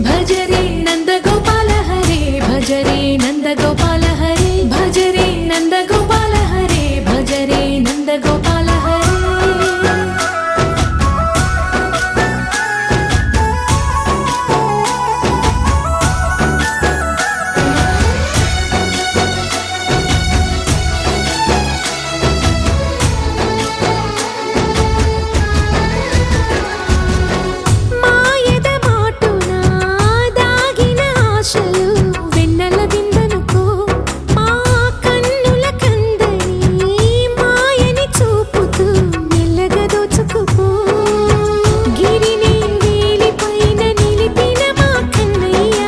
భజరే నందగోపాల హరే భజరే నందగోపాల హరే భజరే నందగోపాల హరే భజరే నందగోపాల హరే మాయద మాటున దాగిన ఆశలు వెన్నెల విందనుకో మా కన్నుల కందని మాయని చూపుతూ మెల్లగా దోచుకుపో గిరిని వేలిపైన నిలిపిన మా కన్నయ్య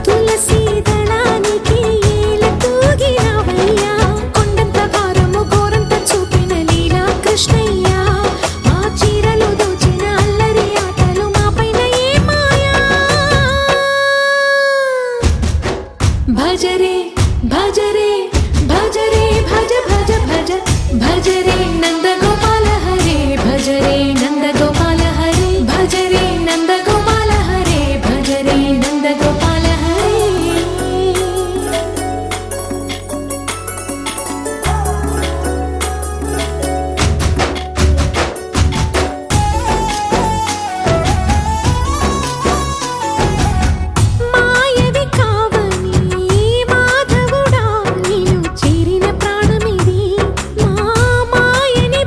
తులసి దళానికి ఏల తూగినవయ్యా కొండంత భారము గోరంత చూపిన లీలా కృష్ణయ్య మా చీరలు దోచిన అల్లరి ఆటలు మాపైన ఏ మాయా భజరే భజరే భజరే భజ భజ భజ భజరే నందగోపాల హరే భజరే నందగోపాల హరే భజరే నందగోపాల హరే భజరే నందగోపాల హరే మాయవి కావని మాధవుడా నిన్ను చేరిన ప్రాణమిది మా మాయని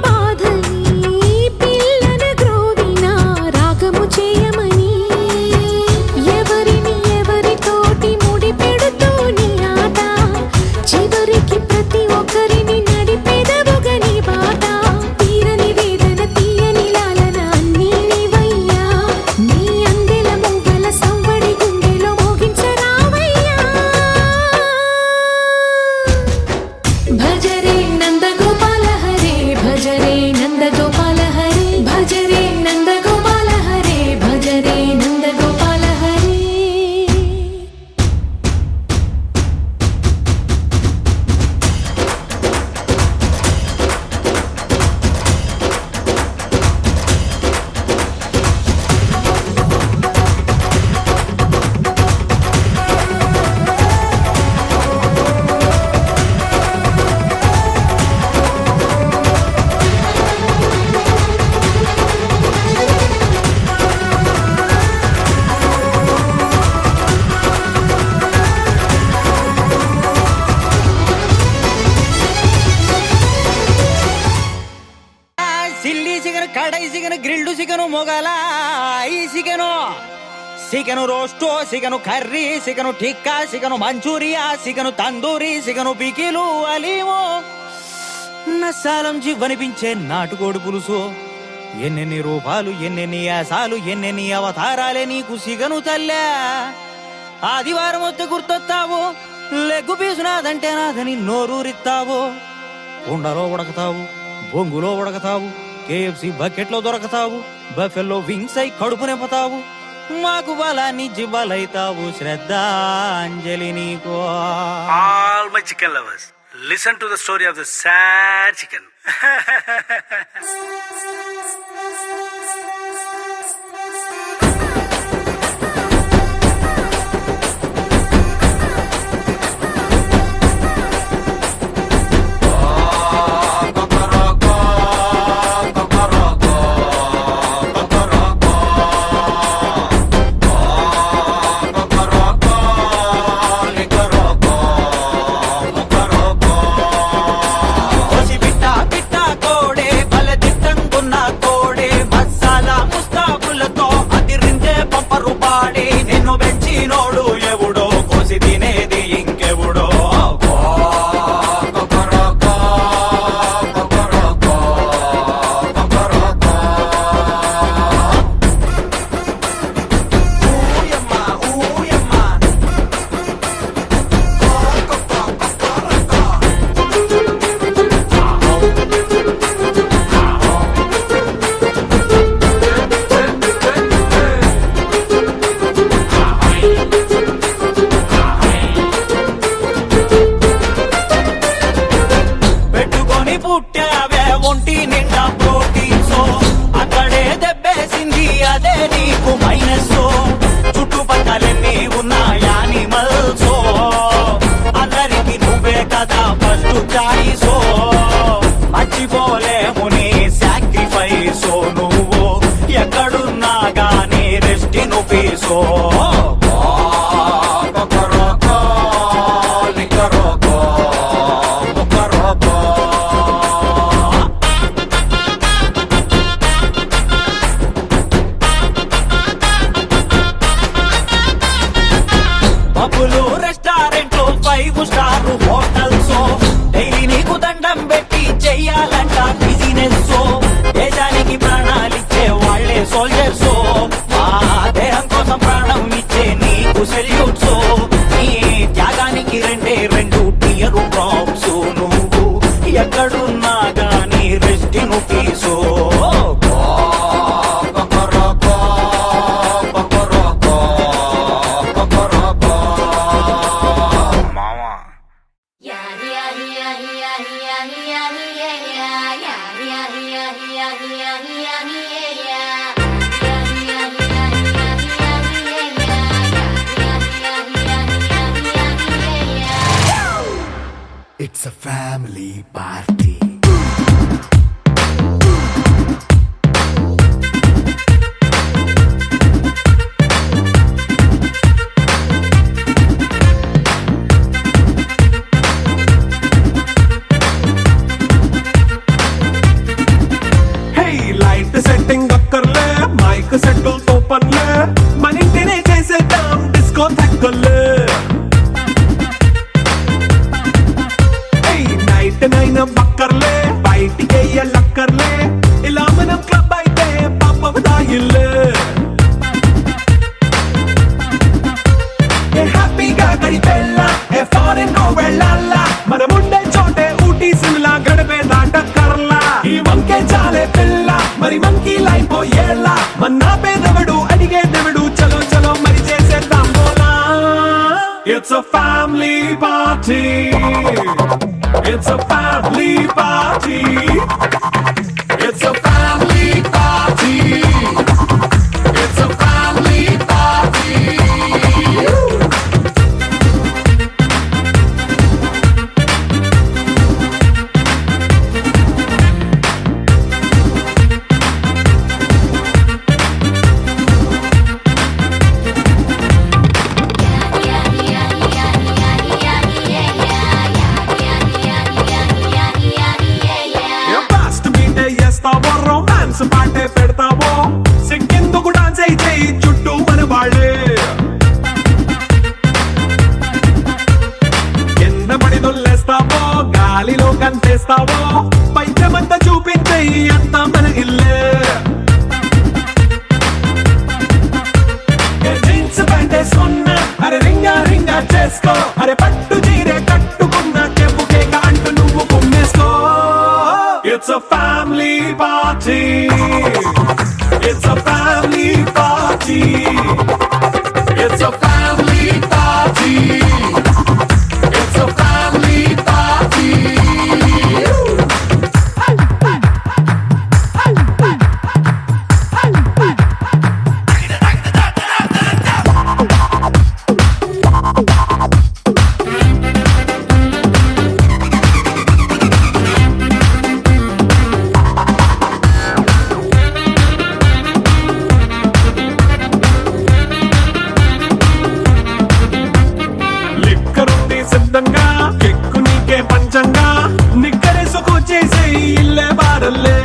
చికెను రోస్టో, chicken curry, chicken tikka, chicken Manchuria, chicken tandoori, chicken pickle, అలీమో, నస్సాలం జివ్వనిపించే నాటుకోడి పులుసు. ఎన్నెన్ని రూపాలు, ఎన్నెన్ని యాసాలు, ఎన్నెన్ని అవతారాలే నీకు సిగను తల్లా. ఆదివారం వస్తే గుర్తొస్తావు, లెగ్గు పీసు నాదంటే నాదని నోరూరిస్తావు. కుండలో ఉడకతావు, బొంగులో ఉడకతావు, కేఎఫ్సి బకెట్లో దొరకతావు, బఫెల్లో వింగ్స్ అయి కడుపు నింపుతావు. మాకు బలాన్ని జివ్వలైతావు, శ్రద్ధాంజలి నీకో. All my chicken lovers, listen to the story of the sad chicken. It's a family party. Hey, light setting అక్కర్లే, మైక్ సెట్టుల్ తో పనిలే, మన ఇంటినే చేసేద్దాం డిస్కో థక్కర్లే. నైట్ బక్కర్లే, బయటికి లక్కర్లే, ఇలా మనం క్లబ్ అయితే పాపదాయిల్లే. హ్యాపీగా గడిపెల్లా, ఫారెన్ వెళ్ళాలా, మనముండే చోటే ఊటీ సిమ్లా గడిపే దాటక్కర్లా. ఈ వంకే చాలే పిల్ల, మరి మంకీ లైఫ్ ఏళ్ళ, మన్నా పేదవడు అడిగేదెవడు, చలో చలో మరి చేసేద్దాం బోలా. It's a family party. It's a family party. It's a family party. It's a family party. కంటేస్తావో పంచమంతా చూపించే అంతా మన ఇల్లే జీన్స్ ప్యాంట్ వేసుకున్నా అరే రింగా రింగా చేసుకో అరే పట్టు చీరే కట్టుకున్నా చెప్పు కేక అంటూ నువ్వు కుమ్మేసుకో It's a family party. It's a family party. It's a family party. It's a family party. లిక్కరుంది సిద్ధంగా కెక్కు నీకే పంచంగా నిక్కరేసుకొచ్చేసే ఇల్లే బారల్లే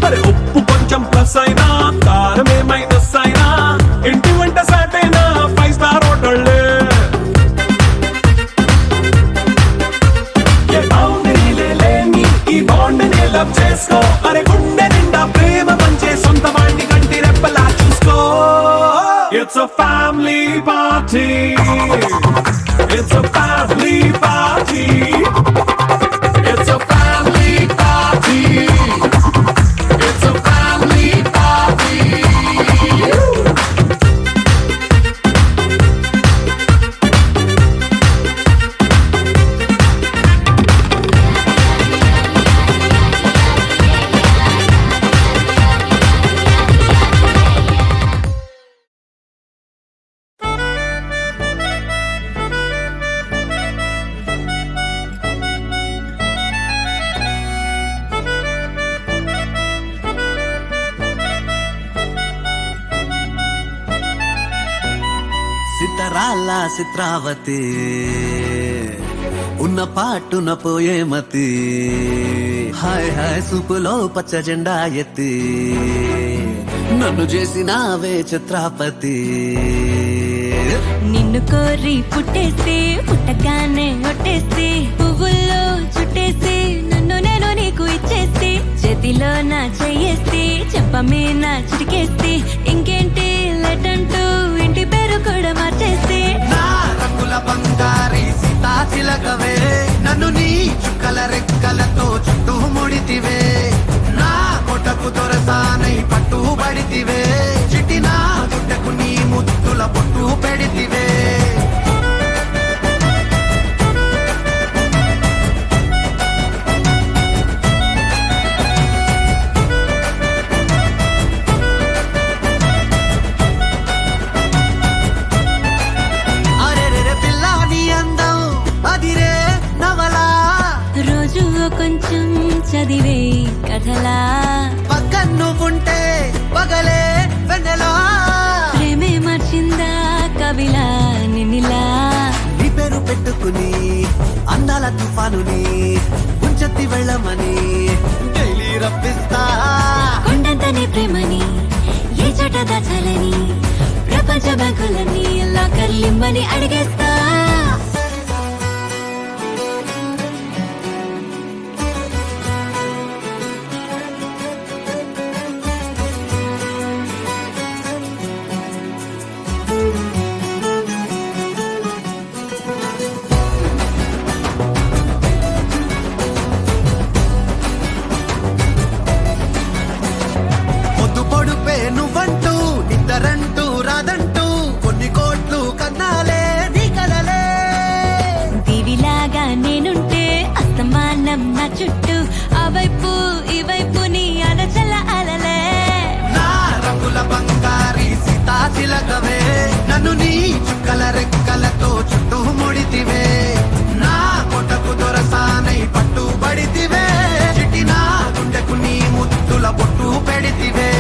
అరే ఉప్పు కొంచెం ప్లస్ అయినా కారమే మైనస్ అయినా ఇంటి వంట సాటైనా 5 స్టార్ హోటళ్ళే ఏ బౌండరీలే లేని ఈ బాండ్ని లవ్ చేసుకో అరే గుండె నిండా ప్రేమ పంచే సొంత వాణ్ణి కంటి రెప్పలా చూసుకో It's a family party. It's a family party. It's a family party. It's a family party. Sitharala Chitravati ఉన్న పాటున పోయే మతి హాయ్ హాయ్ సూపులో పచ్చ జెండా ఎత్తి నన్ను చేసినావే చిత్రాపతి నిన్ను కోరి పుట్టేసి పుట్టగానే ఒట్టేసి పువ్వుల్లో చుట్టేసి నన్ను నేను నీకు ఇచ్చేసి చేతిలో నా చెయ్యేసి చెంప మీద చిటికేసి ఇంకేంటి లెటంటూ ఇంటి పేరు కూడా మార్చేసి నా రంగుల బంగారి సీతా చిలకవే నన్ను నీ చుక్కల రెక్కలతో చుట్టూ ముడితివే నా కొటకు దొరసానై పట్టు బడితివే చిటి నా గుడ్డకు నీ ముద్దుల పొట్టు పెడితివే రోజు కొంచెం చదివే కథలా పక్కన నువ్వుంటే పగలే వెన్నెలా ప్రేమే మార్చిందా కవిలా నిన్నిలా నీ పేరు పెట్టుకుని అందాల తుఫానుని ఉంచెత్తి వెళ్ళమని డైలీ రప్పిస్తా కొండంతనే ప్రేమని ఏ చోట దాచాలని ప్రపంచ బ్యాంకులని లాకర్లిమ్మని అడిగేస్తా పొద్దు పొడుపే నువ్వంటూ నిద్దరంటూ రాదంటూ కొన్ని కోట్లు కన్నాలే నీ కలలే దివిలాగా నేనుంటే అస్తమానం నా చుట్టూ ఆ వైపు ఈ వైపు నీ అలచల అలలే నా రంగుల బంగారి సీతా చిలకవే నన్ను నీ చుక్కల రెక్కలతో చుట్టూ ముడితివే నా కొటకు దొరసానై పట్టు బడితివే చిటి నా గుండెకు నీ ముద్దుల పొట్టు పెడితివే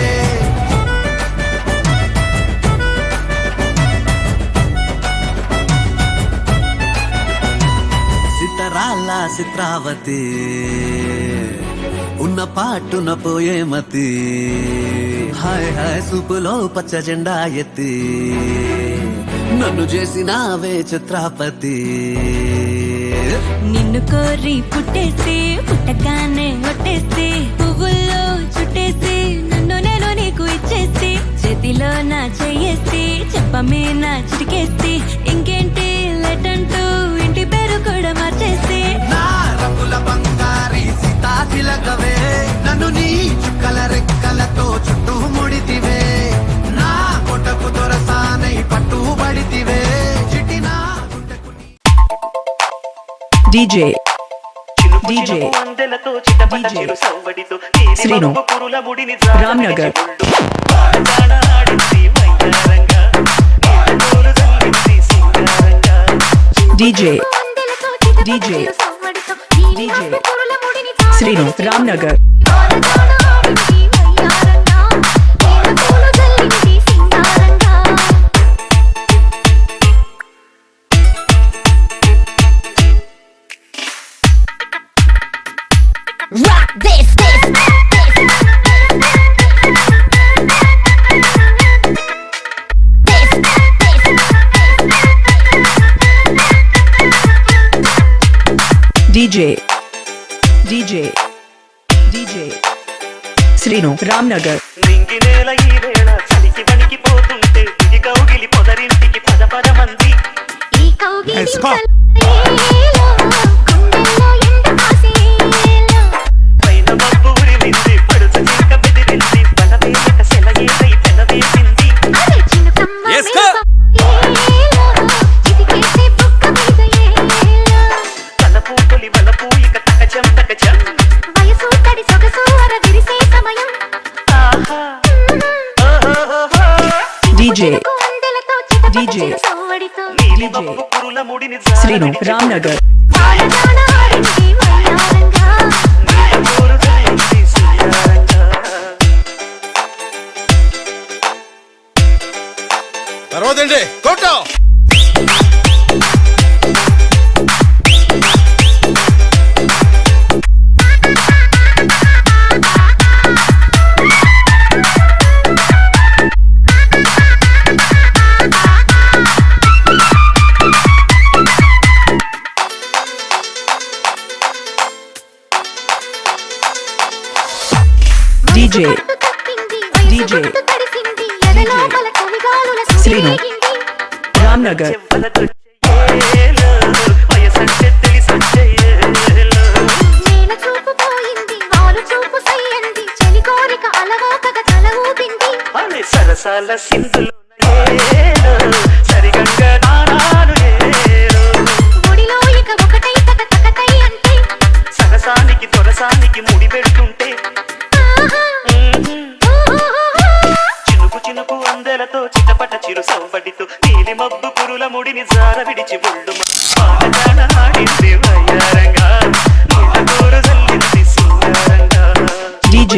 సితరాల చిత్రావతి ఉన్న పాటున పోయే మతి హాయ్ హాయ్ సూపులో పచ్చ జెండా ఎత్తి నన్ను చేసినావే ఛత్రపతి నిన్ను కోరి పుట్టేసి పుట్టగానే ఒట్టేసి పువ్వుల్లో చుట్టేసి నన్ను నేను నీకు ఇచ్చేసి చేతిలో నా చెయ్యేసి చెప్ప మీద చిటికేసి ఇంకేంటి లెటంటూ ఇంటి పేరు కూడా మార్చేసి నా రంగుల బంగారి సీతాతిలకవే నన్ను నీ చుక్కల రెక్కలతో చుట్టూ ముడితివే నా కొటకు దొరసానై పట్టుబడితివే చిటినా DJ Srinu Ramnagar DJ Srinu Ramnagar Rock this. DJ Srinu Ramnagar నింగినేల ఈ వేళ చలికి వణికిపోతుంటే ఇది కౌగిలి పొదరింటికి పద పద మంది ఈ కౌగిలి చల్లేలో గుండెల్లో ఎండ కాసేలో పైన మబ్బు ఉరిమింది పడుచు చిక్క బెదిరింది బలవేట సెలయేరై తెలవేసింది అరే చిన్నకమ్మ ఏలో చిటికేసే బుక్క మీద ఏలో తలపూతలి వలపూ ఇక తకచం వయసు తడి సొగసు అర విరిసే సమయం ఆహా DJ గుండెలతో చిటపట సవ్వడితో నీలి మబ్బు కురుల ముడిని శ్రీను రామ్నగర్ వాడదాన ఆడింది వయ్యారంగా నీలమూరు జల్లింది సింగారంగా తర్వాతండి కొట్టో DJ శ్రీను రామ్నగర్ వయసంటే తెలిసంటే నేల చూపు పోయింది వాలు చూపు సయ్యంది చెలి కోరిక అలవోకగా తల ఊపింది అనే సరసాల సింధులు సరిగంగ నానాలు ఏలో గుడిలో ఇక ఒకటై తక తకతై అంటే సరసానికి తొరసానికి ముడి పెడుతుంటే చినుకు చినుకు అందెలతో చిటపట చిరు సవ్వడితో నీలి మబ్బు కురుల ముడిని జార విడిచి ఒళ్ళు పాటగాన ఆడింది వయ్యారంగా నీలకూరు జల్లింది సింగారంగా DJ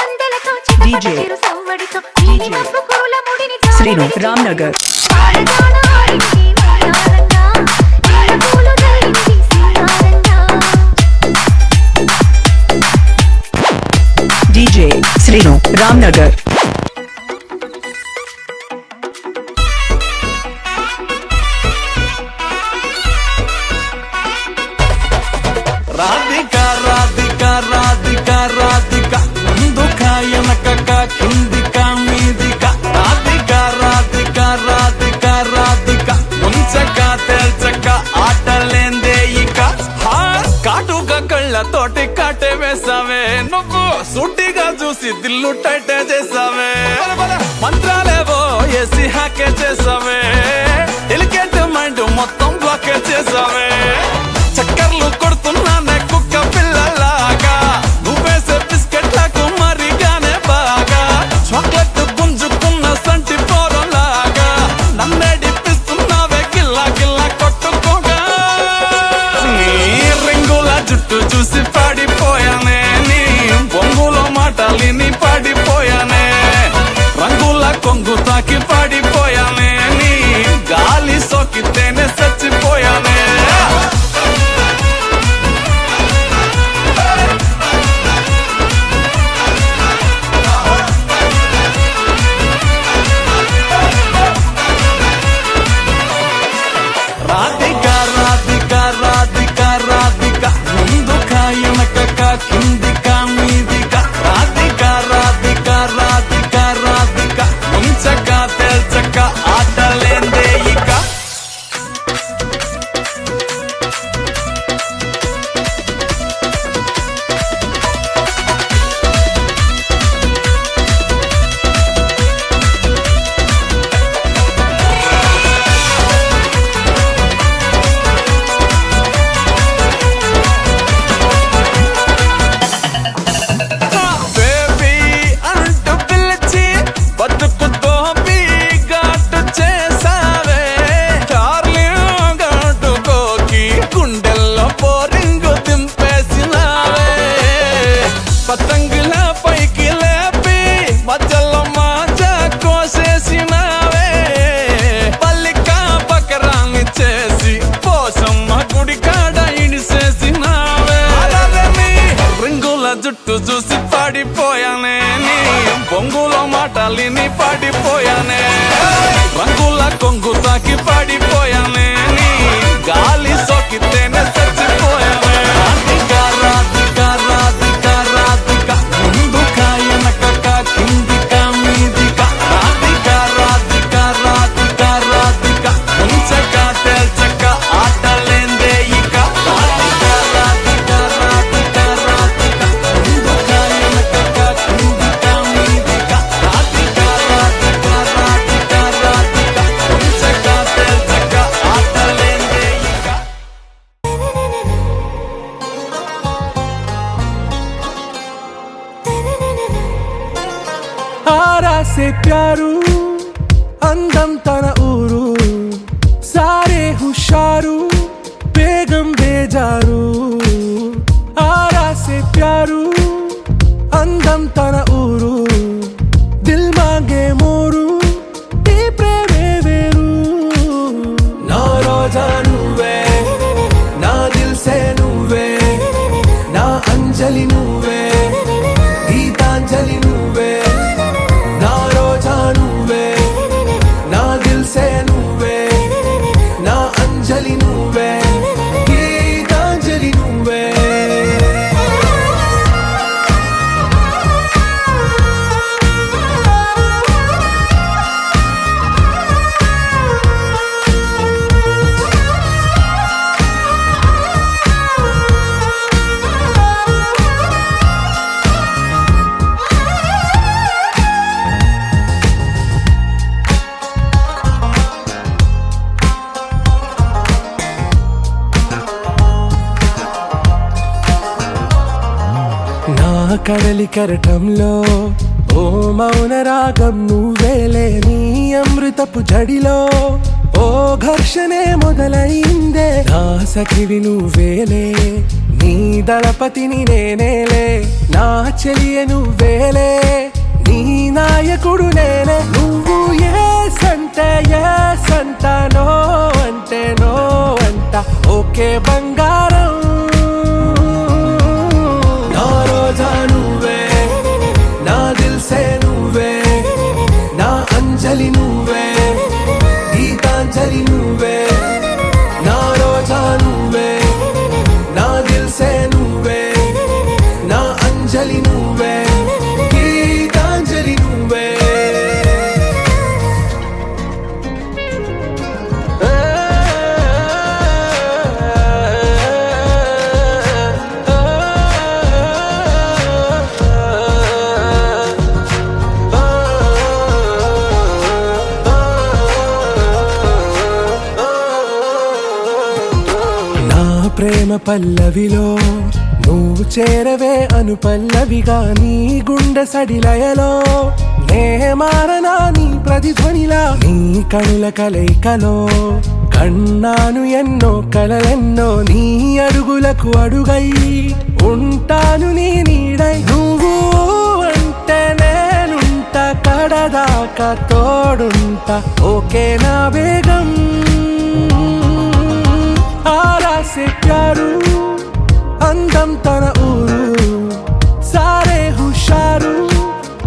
అందెలతో చిటపట సవ్వడితో నీలి మబ్బు కురుల ముడిని శ్రీను రామ్నగర్ వాడదాన ఆడింది వయ్యారంగా నీలపూలు జల్లింది సింగారంగా DJ శ్రీను రామ్నగర్ రాధిక రాధిక రాధిక రాధిక ముందుక వెనకక కిందిక మీదిక రాధిక రాధిక రాధిక రాధిక ముంచక తెల్చక ఆటలేందే ఇక కాటుక కళ్ళతోటి కాటే వేసావే నువ్వు సూటిగా చూసి దిల్లు టైటే చేసావే మంత్రాలేవో వేసి హ్యాకే చేసావే ఎలికేట్ మైండ్ మొత్తం బ్లాకే చేసావే చక్కర్లు కొడుతున్నానే కుక్క పిల్లలాగా నువ్వేసే బిస్కెట్లకు మరిగానే బాగా చాక్లెట్ గుంజుకున్న సంటి పోరలాగా నన్నేడిపిస్తున్నావే గిల్లా గిల్లా కొట్టుకోగా నీ రింగుల జుట్టు చూసి పాడిపోయానే నీ బొంగులో మాటలిని పాడిపోయానే రంగుల కొంగు తాకి పాడిపోయానే నీ గాలి సోకితేనే చచ్చిపోయానే తాకి పడిపోయానే నీ గాలి సోకితేనే చచ్చిపోయానే రాధిక రాధిక రాధిక రాధిక ముందుక వెనకక కిందిక మీదిక రాధిక రాధిక రాధిక రాధిక ఉంచక తేల్చక ఆటలేందే ఇక రాధిక రాధిక రాధిక రాధిక ముందుక వెనకక కిందిక మీదిక రాధిక రాధిక రాధిక రాధిక ఉంచక తేల్చక ఆటలేందే ఇక आरा से प्यारू అందం తన ఊరు సారే హుషారు బేగం బేజారు ఆరా సే ప్యారు అందం తన ఊరు దిల్ మాంగే మోరు ఈ ప్రేమే వేరు నా రోజా నువ్వే నా దిల్ సే నువ్వే నా అంజలి నువ్వే గీతాంజలి నువ్వే నా రోజా నువ్వే నా దిల్ సే నువ్వే నా అంజలి నువ్వే గీతాంజలి నువ్వే నా కడలి కరటంలో ఓ మౌన రాగం నువ్వేలే నీ అమృతపు జడిలో ఓ ఘర్షణే మొదలైందే నా సఖివి నువ్వేలే నీ దళపతిని నేనేలే నా చెలియ నువ్వేలే నీ నాయకుడు నేనే నువ్వు ఏ సంట నో అంటే నో అంట ఓకే బంగారం నా రోజా నువ్వే నా దిల్ సే నువ్వే నా అంజలి నువ్వే గీతాంజలి నువ్వే నా రోజా నువ్వే నా దిల్ సే నువ్వే నా అంజలి నువ్వే గీతాంజలి నువ్వే నా ప్రేమ పల్లవిలో నువ్వు చేరవే అను పల్లవిగా నీ గుండె సడిలయలో నే మారనా నీ ప్రతిధ్వనిలా నీ కనుల కలయికలో కన్నాను ఎన్నో కలలెన్నో నీ అడుగులకు అడుగై ఉంటాను నీ నీడై నువ్వు అంటే నేనుంట కడదాకా తోడుంటా ఓకే నా బేగం ఆరా సే ప్యారు అందం తన ఊరు సారే హుషారు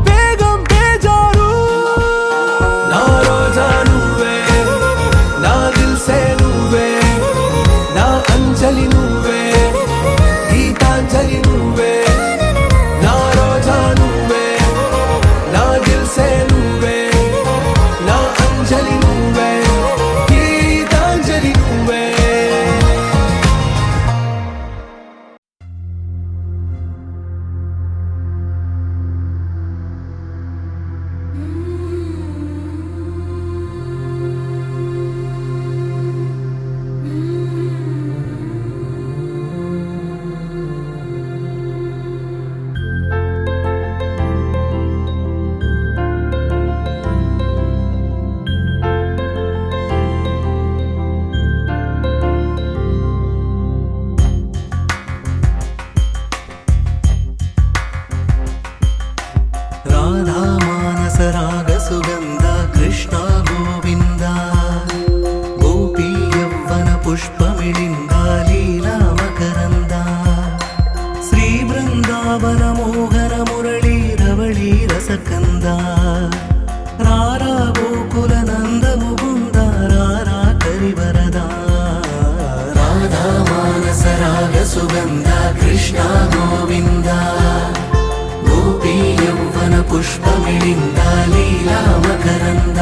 బేగం బేజారు నా రోజా నువ్వే నా దిల్ సే నువ్వే నా అంజలి నువ్వే గీతాంజలి నువ్వే నా రోజా నువ్వే నా దిల్ సే నువ్వే నా అంజలి నువ్వే గీతాంజలి నువ్వే కృష్ణ గోవింద గోపీ యౌవన పుష్పమిళింద లీలా మకరంద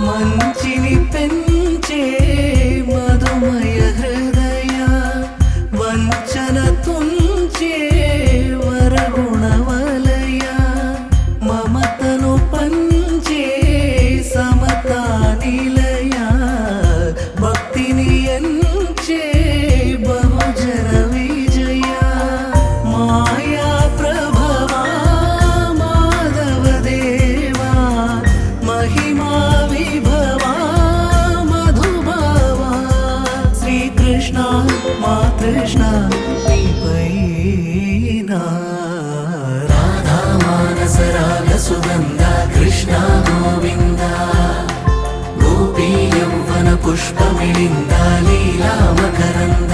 మంచిని పెంచే మధుమయ హృదయ వంచన తుంచే వరగుణవలయ మమతను పంచే సమతా నిలయ భక్తిని ఎంచే బహుజన విజయ మాయా ప్రభవా మాధవ దేవా మహిమా విభవా మధుభావా శ్రీకృష్ణ మా కృష్ణ నీపైన రాధా మానస రాగ సుగంధ కృష్ణ గోవింద గోపీ యౌవన పుష్పమిళింద లీలా మకరంద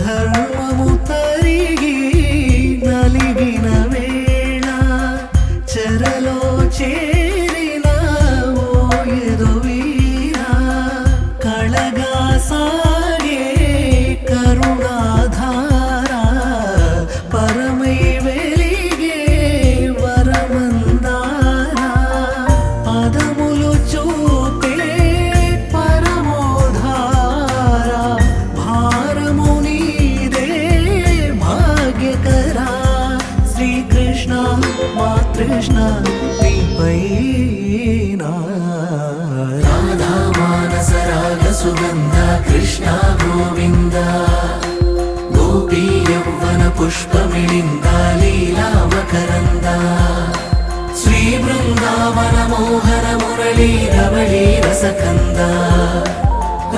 ధర్మము తరిగి నలిగిన వేళ చెరలో చేరిన ఓయదు వీర కళగా సాగే కరుణాధార పరమై వెలిగే వరమందార పదములు చూపే పరమోధార భారము నీదే భాగ్యకరా శ్రీకృష్ణ మా కృష్ణ నీపైన రాధా మానస రాగ సుగంధ కృష్ణ గోవింద గోపీ యౌవన పుష్పమిళింద లీలా మకరంద శ్రీ బృందావన మోహన మురళీ రమళీ రసకంద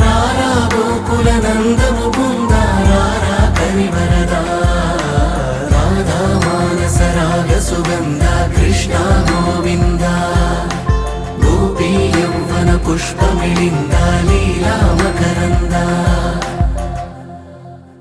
రారా గోకుల నంద ముకుంద రారా కరివరద రాధా మానస రాగ సుగంధ కృష్ణ గోవింద గోపీ యౌవన పుష్పమిళింద లీలా